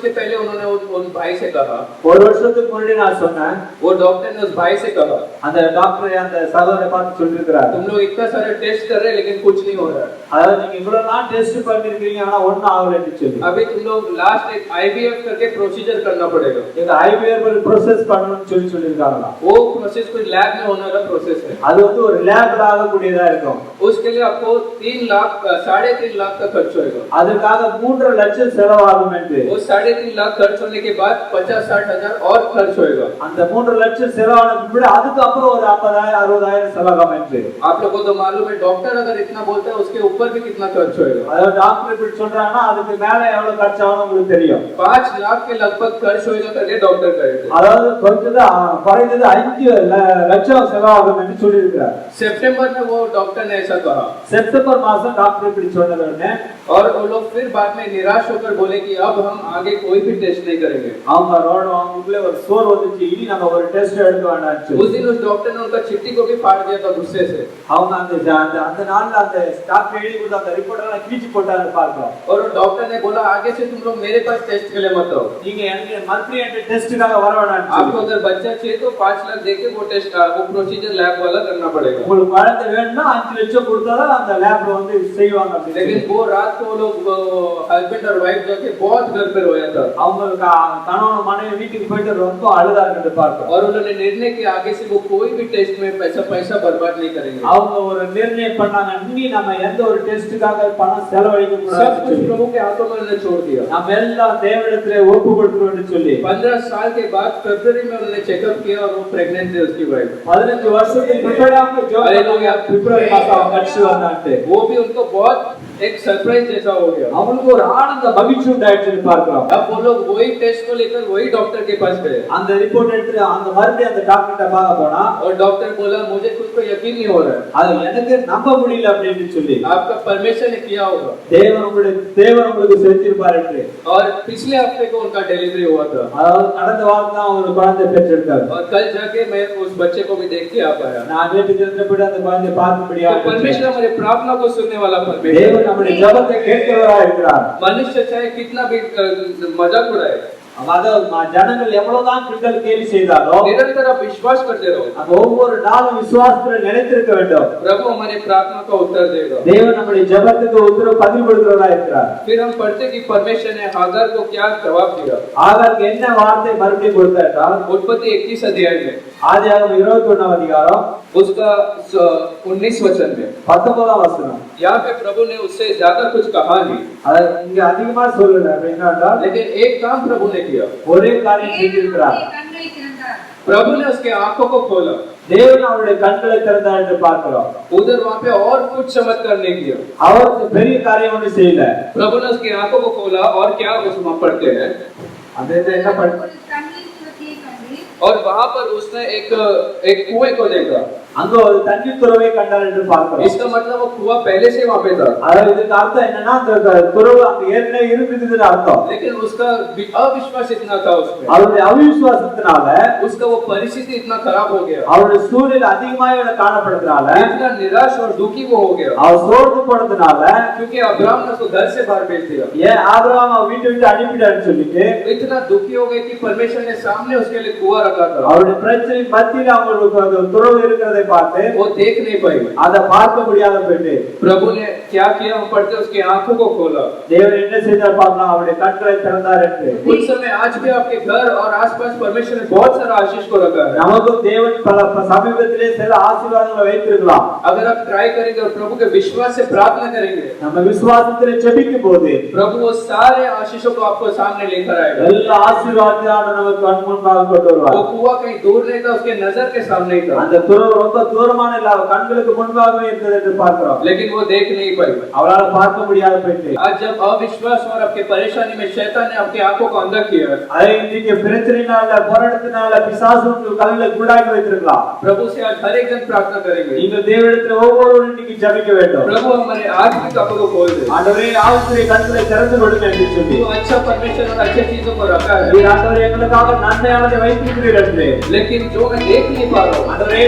के पहले उन्होंने उन भाई से कहा, ஒரு வருஷத்துக்கு முன்னாடி நான் சொன்னேன், वो डॉक्टर ने उस भाई से कहा, அந்த டாக்டர் அந்த சகோதரரை பார்த்து சொல்லிருக்கிறார், तुम लोग इतना सारा टेस्ट कर रहे हैं लेकिन कुछ नहीं हो रहा है, அதாவது நீங்க இவ்வளவு நாள் டெஸ்ட் பண்ணிருக்கீங்க ஆனா ஒண்ணும் ஆகலன்னு சொல்லி, अभी तुम लोग लास्ट एक IVF करके प्रोसीजर करना पड़ेगा। இந்த ஐவிஆர் ஒரு ப்ரோசஸ் பண்ணனும்னு சொல்லிருக்காங்க. वो प्रोसेस कोई लैब में होने वाला प्रोसेस है, அது வந்து ஒரு லேப்ல ஆகக்கூடியதா இருக்கும். उसके लिए आपको 3 लाख 3.5 लाख का खर्च होगा। அதுக்காக 3 லட்சம் செலவாகும் என்று. वो 3.5 लाख खर्च होने के बाद 50-60 हजार और खर्च होएगा। அந்த 3 லட்சம் செலவான பிறகு அதுக்கு அப்புறம் ஒரு 50,000 60,000 செலவாகும் என்று. आप लोगों को तो मालूम है डॉक्टर अगर इतना बोलता है उसके ऊपर भी कितना खर्च होएगा। அதாவது டாக்டர் இப்படி சொல்றாங்கன்னா அதுக்கு மேல எவ்வளவு खर्च ஆகும் உங்களுக்கு தெரியும். 5 लाख के लगभग खर्च होएगा करके डॉक्टर कहे थे। அதாவது குறைந்தது 5 லட்சம் செலவாகும் என்று சொல்லியிருக்கிறார். सितंबर में वो डॉक्टर ने ऐसा कहा, செப்டம்பர் மாசம் டாக்டர் இப்படி சொன்னதுன்னு और वो लोग फिर बाद में निराश होकर बोले कि अब हम आगे कोई भी टेस्ट नहीं करेंगे। அவங்களுக்குள்ள ஒரு சோர் வந்துச்சு, இனி நம்ம ஒரு டெஸ்ட் எடுக்க வேண்டாம்னு उस दिन उस डॉक्टर ने उनका चिट्ठी को भी फाड़ दिया था गुस्से से, அவங்க அந்த நாள்ல அந்த டாக்டர் எழுதி கொடுத்த அந்த ரிப்போர்ட் எல்லாம் கிழிச்சு போட்டாரு பார்க்கலாம். और डॉक्टर ने बोला आगे से तुम लोग मेरे पास टेस्ट के लिए मत आओ, நீங்க எனக்கு மறுபடியும் அந்த டெஸ்டுக்காக வர வேண்டாம். आपको अगर बच्चा चाहिए तो 5 लाख देके वो टेस्ट वो प्रोसीजर लैब वाला करना पड़ेगा। உங்களுக்கு குழந்தை வேணும்னா 5 லட்சம் கொடுத்தாதான் அந்த லேப்ல வந்து செய்வாங்க. लेकिन वो रात को लोग हस्बैंड और वाइफ वाइफ जो थे बहुत घर पे रोया था அவங்க கணவன் மனைவி வீட்டுக்கு போயிட்டு ரொம்ப அழுதாங்க என்று பார்க்கிறோம். और उन्होंने निर्णय किया आगे से वो कोई भी टेस्ट में पैसा बर्बाद नहीं करेंगे। அவங்க ஒரு நிர்ணயம் பண்ணாங்க, இனி நம்ம எந்த ஒரு டெஸ்டுக்காக பணம் செலவழிக்க கூடாது, सब कुछ प्रभु के हाथों में उन्होंने छोड़ दिया। நம்ம எல்லாம் தேவனிடத்திலே ஒப்பு கொடுக்கிறோம் என்று சொல்லி 15 साल के बाद फरवरी में उन्होंने चेकअप किया और वो प्रेग्नेंट थी उसकी वाइफ। 15 வருஷத்துக்கு முன்னாடி அவங்க ஜோம் பண்ணாங்க, பிப்ரவரி மாசம் அவங்க கட்சி வந்தாங்க. वो भी उनको बहुत एक सरप्राइज जैसा हो गया। அவங்களுக்கு ஒரு ஆனந்த மகிழ்ச்சி உண்டாயிடுச்சு பார்க்கிறோம். अब वो लोग वही टेस्ट को लेकर वही डॉक्टर के पास गए। அந்த ரிப்போர்ட் எடுத்து அந்த மறுபடியும் அந்த டாக்டர்ட்ட பார்க்க போனா और डॉक्टर बोला मुझे खुद को यकीन नहीं हो रहा है, அது எனக்கு நம்ப முடியல அப்படின்னு சொல்லி, आपका परमेश्वर ने किया होगा। தேவன் உங்களுக்கு செஞ்சிருப்பார் என்று। और पिछले हफ्ते को उनका डिलीवरी हुआ था அதாவது கடந்த வாரம் தான் ஒரு குழந்தை பெற்றெடுத்தார். और कल जाके मैं उस बच्चे को भी देख के आ पाया। நான் வீட்டுக்கு இருந்தபடி அந்த குழந்தையை பார்க்கும்படியா तो परमेश्वर हमारे प्रार्थना को सुनने वाला परमेश्वर, தேவன் நம்முடைய ஜெபத்தை கேட்கிறவராக இருக்கிறார். मनुष्य चाहे कितना भी मजाक उड़ाए, அதாவது ஜனங்கள் எவ்வளவுதான் கிண்டல் கேலி செய்தாலும் निरंतर आप विश्वास करते रहो, அந்த ஒவ்வொரு நாளும் விசுவாசத்தில் நிலைத்திருக்க வேண்டும். प्रभु हमारे प्रार्थना का उत्तर देगा। தேவன் நம்முடைய ஜெபத்துக்கு உத்தரவு பதில் கொடுக்கிறவராக இருக்கிறார். फिर हम पढ़ते कि परमेश्वर ने हागार को क्या जवाब दिया। ஆகாருக்கு என்ன வார்த்தை மறுபடியும் கொடுத்தார் என்றால், उत्पत्ति 21 अध्याय में ஆதியாகமம் 21 அதிகாரம் उसका 19 वचन में 19 வசனம். यहाँ पे प्रभु ने उससे ज्यादा कुछ कहा नहीं, அத இங்க அதிகமா சொல்லல. அப்படின்னா लेकिन एक काम प्रभु ने किया। ஒரே காரியம் செஞ்சிருக்கிறார். கண்களை திறந்தார். प्रभु ने उसके आंखों को खोला। தேவன் அவருடைய கண்களை திறந்தார் என்று பார்க்கிறோம். उधर वहां पे और कुछ चमत्कार नहीं किया। அவர் பெரிய காரியம் ஒன்றும் செய்யல. प्रभु ने उसकी आंखों को खोला और क्या उसमें पढ़ते हैं, அது என்ன பண்ண, ஒரு தண்ணீர் தொட்டியை கண்டு और वहां पर उसने एक कुएं को देखा। அங்க ஒரு தண்ணீர் துறவை கண்டார் என்று பார்க்கிறோம். इसका मतलब वो कुआं पहले से वहां पे था, அதாவது இதுக்கு அர்த்தம் என்னன்னா அந்த துறவு அங்க ஏற்கனவே இருக்குதுன்னு அர்த்தம். लेकिन उसका अविश्वास इतना था उसमें, அவருடைய அவிசுவாசத்தினால उसका वो परिस्थिति इतना खराब हो गया, அவருடைய சூழ்நிலை அதிகமாக காணப்படுறதுனால, इतना निराश और दुखी वो हो गया, அவர் சோர்ந்து போனதுனால, क्योंकि अब्राहम ने उसको घर से बाहर भेज दिया। ஏன் ஆபிரகாம் வீட்டை விட்டு அனுப்பிட்டாருன்னு சொல்லிட்டு इतना दुखी हो गए कि परमेश्वर ने सामने उसके लिए कुआं रखा था, அவருடைய பிரச்சனை மத்தியில அவங்களுக்கு அந்த துறவு இருக்கிறதை பார்த்து वो देख नहीं पाई। அதை பார்க்க முடியாத போயிட்டு प्रभु ने क्या किया, हम पढ़ते उसकी आंखों को खोला। தேவன் என்ன செய்தார் பார்க்கலாம், அவருடைய கண்களை திறந்தார் என்று. उस समय आज भी आपके घर और आसपास परमेश्वर ने बहुत सारा आशीष को रखा है। நமக்கும் தேவன் பல சமீபத்திலே சில ஆசீர்வாதங்களை வைத்திருக்கலாம். अगर आप ट्राई करेंगे और प्रभु के विश्वास से प्रार्थना करेंगे, நம்ம விசுவாசத்திலே ஜெபிக்கும் போது प्रभु वो सारे आशीषों को आपको सामने लेकर आएगा। எல்லா ஆசீர்வாதத்தையும் நமக்கு கண் முன்பாக கொண்டு வருவார். वो कुआं कहीं दूर नहीं था, उसके नजर के सामने ही था, அந்த துறவு ரொம்ப தூரமான இல்ல, அவர் கண்களுக்கு முன்பாகவே இருந்தது என்று பார்க்கிறோம். लेकिन वो देख नहीं पाई। அவரால் பார்க்க முடியாத போயிட்டு आज जब अविश्वास और आपके परेशानी में शैतान ने आपकी आंखों को अंधा किया, அதை இன்னைக்கு பிரச்சனைனால போராட்டத்தினால பிசாசு உங்கள் கண்களை குருடாக்கி வைத்திருக்கலாம். प्रभु से आज हर एक जन प्रार्थना करेंगे, நீங்கள் தேவனிடத்தில் ஒவ்வொருவரும் இன்னைக்கு ஜெபிக்க வேண்டும். प्रभु हमारे आत्मिक आंखों को खोल दे। ஆண்டவரே ஆவிக்குரிய கண்களை திறந்து கொடுங்க என்று சொல்லி, वो अच्छा परमेश्वर और अच्छी चीजों को रखा है, நீர் ஆண்டவரே எங்களுக்காக நன்மையானதை வைத்திருக்கிறீர் என்று. लेकिन जो मैं देख नहीं पा रहा हूँ, ஆண்டவரே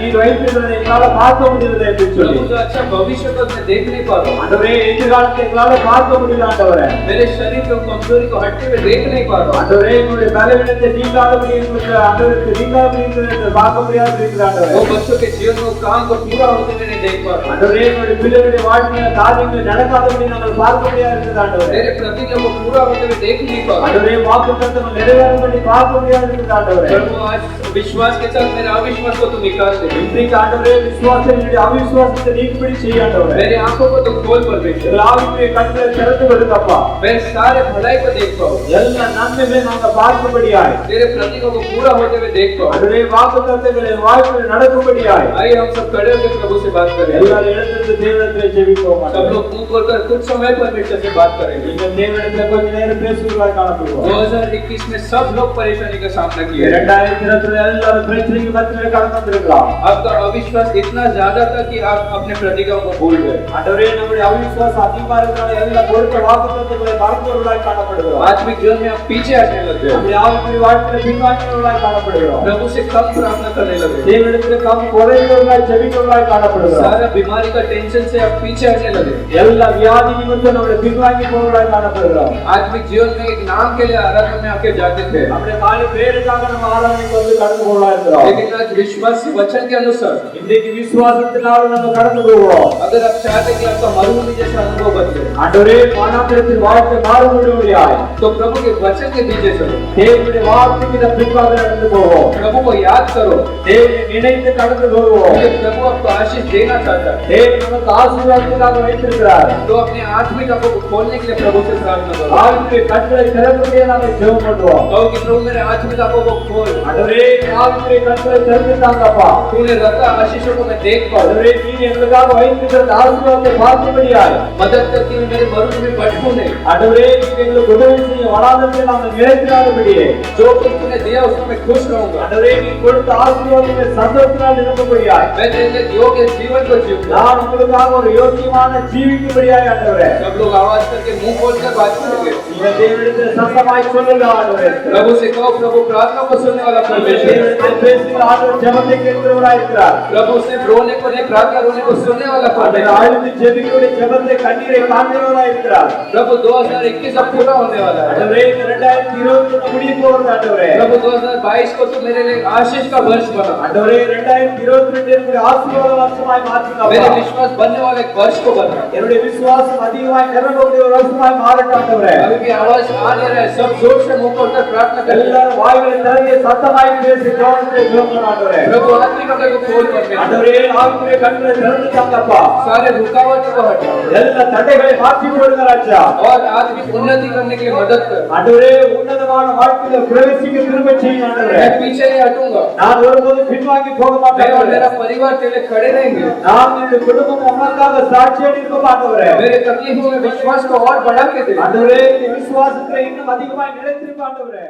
நீர் வைத்திருக்கிறதை எங்களால பார்க்க முடியவில்லை என்று சொல்லி, प्रभु जो अच्छा भविष्य को मैं देख नहीं पा रहा हूँ, ஆண்டவரே எதிர்காலத்தை எங்களால பார்க்க முடியல ஆண்டவரே. मेरे शरीर की कमजोरी को हटते हुए देख नहीं पा रहा हूँ, ஆண்டவரே எங்களுடைய பலவீனத்தை நீங்காதபடி எங்களுக்கு ஆண்டவருக்கு நீங்காதபடி என்று பார்க்க முடியாது இருக்கிற ஆண்டவரே. वो बच्चों के जीवन में काम को पूरा होते हुए नहीं देख पा रहा हूँ, ஆண்டவரே எங்களுடைய பிள்ளைகளுடைய வாழ்க்கையில காரியங்கள் நடக்காதபடி நாங்கள் பார்க்க முடியாது இருக்கிற ஆண்டவரே. मेरे प्रतिज्ञा को पूरा होते हुए देख नहीं पा रहा हूँ। ஆண்டவரே வாக்குத்தத்தங்கள் நிறைவேறும்படி பார்க்க முடியாது இருக்கிற ஆண்டவரே. प्रभु आज विश्वास के साथ मेरे अविश्वास को तू निकाल दे, இன்றைக்கு ஆண்டவரே விசுவாசத்தினுடைய அவிசுவாசத்தை நீக்கும்படி செய்ய ஆண்டவரே. मेरे आंखों को तो खोल परमेश्वर, எங்கள் ஆவிக்குரிய கண்களை திறந்து கொடுங்கப்பா. मैं सारे भलाई को देख पाऊँ, எல்லா நன்மைகளையும் நாங்கள் பார்க்கும்படியாய், तेरे प्रतिज्ञा को पूरा होते हुए देख पाऊँ। ஆண்டவரே வாக்குத்தத்தங்களை வாழ்க்கையில் நடக்கும்படியாய் आइए हम सब खड़े होकर प्रभु से बात करें। எல்லாரும் இடத்திலிருந்து தேவனிடத்தில் ஜெபிப்போம். सब लोग मुंह खोलकर कुछ समय परमेश्वर से बात करेंगे। நீங்கள் தேவனிடத்தில் கொஞ்ச நேரம் பேசுவதாக காணப்படுவோம். 2021 में सब लोग परेशानी का सामना किए, 2020 எல்லாரும் பிரச்சனைக்கு மத்தியிலே கடந்து வந்திருக்கலாம். आपका अविश्वास इतना ज्यादा था कि आप अपने प्रतिज्ञाओं को भूल गए। ஆண்டவரே நம்முடைய அவிசுவாசம் அதிகமா இருக்கிறதால எல்லா கொடுத்த வாக்குத்தத்தங்களை மறந்தவர்களாய் காணப்படுகிறோம். आत्मिक जीवन में आप पीछे हटने लगे, நம்முடைய ஆவிக்குரிய வாழ்க்கையில பின்வாங்கியவர்களாய் காணப்படுகிறோம். प्रभु से कम प्रार्थना करने लगे, தேவனிடத்தில் குறைந்தவர்களாய் ஜெபிக்கிறவர்களாய் காணப்படுகிறோம். सारा बीमारी का टेंशन से आप पीछे हटने लगे, எல்லா வியாதி நிமித்தம் நம்முடைய பின்வாங்கி போவர்களாய் காணப்படுகிறோம். आत्मिक जीवन में एक नाम के लिए आराधना में आके जाते थे, நம்முடைய காலி பேருக்காக நம்ம ஆராதனைக்கு வந்து கடந்து போவர்களாய் இருக்கிறோம். लेकिन आज विश्वास से वचन के अनुसार இன்றைக்கு விசுவாசத்தினால் நம்ம கடந்து போவோம். अगर आप चाहते हैं कि आपका मरुभूमि जैसा अनुभव बदले, ஆண்டவரே மானாந்திரத்தில் வாழ்க்கை மாறுபடும்படியாய் तो प्रभु के वचन के पीछे चलो, தேவனுடைய வார்த்தைக்கு நாம் பின்பாக நடந்து போவோம். प्रभु को याद करो, தேவனை நினைத்து கடந்து போவோம். क्योंकि प्रभु आपको आशीष देना चाहता है। தேவன் நமக்கு ஆசீர்வாதத்துக்காக வைத்திருக்கிறார். तो अपने आत्मिक आंखों को खोलने के लिए प्रभु से प्रार्थना करो। ஆவிக்குரிய கண்களை திறக்கும்படியா நாம் ஜெபம் பண்ணுவோம். कहो कि प्रभु मेरे आत्मिक आंखों को खोल, ஆண்டவரே ஆவிக்குரிய கண்களை திறந்துட்டாங்கப்பா. तूने रखा आशीषों को मैं देख पाऊं, ஆண்டவரே நீர் எங்களுக்காக வைத்திருக்கிற ஆசீர்வாதத்தை பார்க்கும்படியாய் मदद करती हुई मेरे मरुभूमि में भटकूं नहीं। ஆண்டவரே நீர் எங்களுக்கு உதவி செய்ய வளாகத்தை நாங்கள் நிலைத்திராதபடியே जो कुछ तूने दिया उसमें मैं खुश रहूंगा। ஆண்டவரே நீர் கொடுத்த ஆசீர்வாதத்தை சந்தோஷத்தினால் நிரப்பும்படியாய் मैं तेरे लिए योग्य जीवन को जीऊंगा। நான் உங்களுக்காக ஒரு யோக்கியமான ஜீவிக்கும்படியாய் ஆண்டவரே सब लोग आवाज करके मुंह खोलकर बात करेंगे। நீங்க தேவனிடத்தில் சத்தமாய் சொல்லுங்க ஆண்டவரே. प्रभु से कहो, प्रभु प्रार्थना को सुनने वाला परमेश्वर है। தேவனிடத்தில் பேசுகிற ஆண்டவர் ஜெபத்தை கேட்கிறவராய் இருக்கிறார். प्रभु सिर्फ रोने को नहीं, प्रार्थना रोने को सुनने वाला அந்த परमेश्वर है। ஆழ்ந்து ஜெபிக்கக்கூடிய ஜெபத்தை கண்ணீரை காண்கிறவராய் இருக்கிறார். प्रभु 2021 अब पूरा होने वाला है। ஆண்டவரே இந்த 2021 முடிய போகிறது ஆண்டவரே. प्रभु 2022 को तू मेरे लिए आशीष का वर्ष बना, ஆண்டவரே 2022 என்னுடைய ஆசீர்வாத வருஷமாய் மாற்றுங்க मेरे அப்பா. विश्वास बनने वाले एक वर्ष को बना। என்னுடைய விசுவாசம் அதிகமாய் நிரம்பக்கூடிய ஒரு வருஷமாய் மாறட்டும் ஆண்டவரே. अभी भी आवाज आ नहीं रहा है, सब जोर से मुंह खोलकर प्रार्थना कर। எல்லாரும் வாய்களை திறந்து சத்தமாய் பேசி கவனத்தை ஜெபம் ஆண்டவரே. प्रभु आत्मिक आंखों को खोल कर दे। ஆண்டவரே ஆவிக்குரிய கண்களை திறந்துட்டாங்கப்பா. सारे रुकावटों को हटाओ எல்லா தடைகளை மாற்றி போடுங்க ராஜா. और आत्मिक उन्नति करने के लिए मदद कर। ஆண்டவரே உன்னதமான வாழ்க்கையில பிரவேசிக்க திரும்ப செய்யுங்க ஆண்டவரே. मैं पीछे नहीं हटूंगा, நான் ஒருபோதும் பின்வாங்கி போக मैं மாட்டேன் और ஆண்டவரே. मेरा परिवार तेरे लिए खड़े रहेंगे। நான் இந்த குடும்பம் உங்களுக்காக சாட்சியாக இருக்க ஆண்டவரே. मेरे तकलीफों में विश्वास को और बढ़ा के दे। ஆண்டவரே இந்த விசுவாசத்தை இன்னும் அதிகமாய் நிலைத்திருக்க ஆண்டவரே.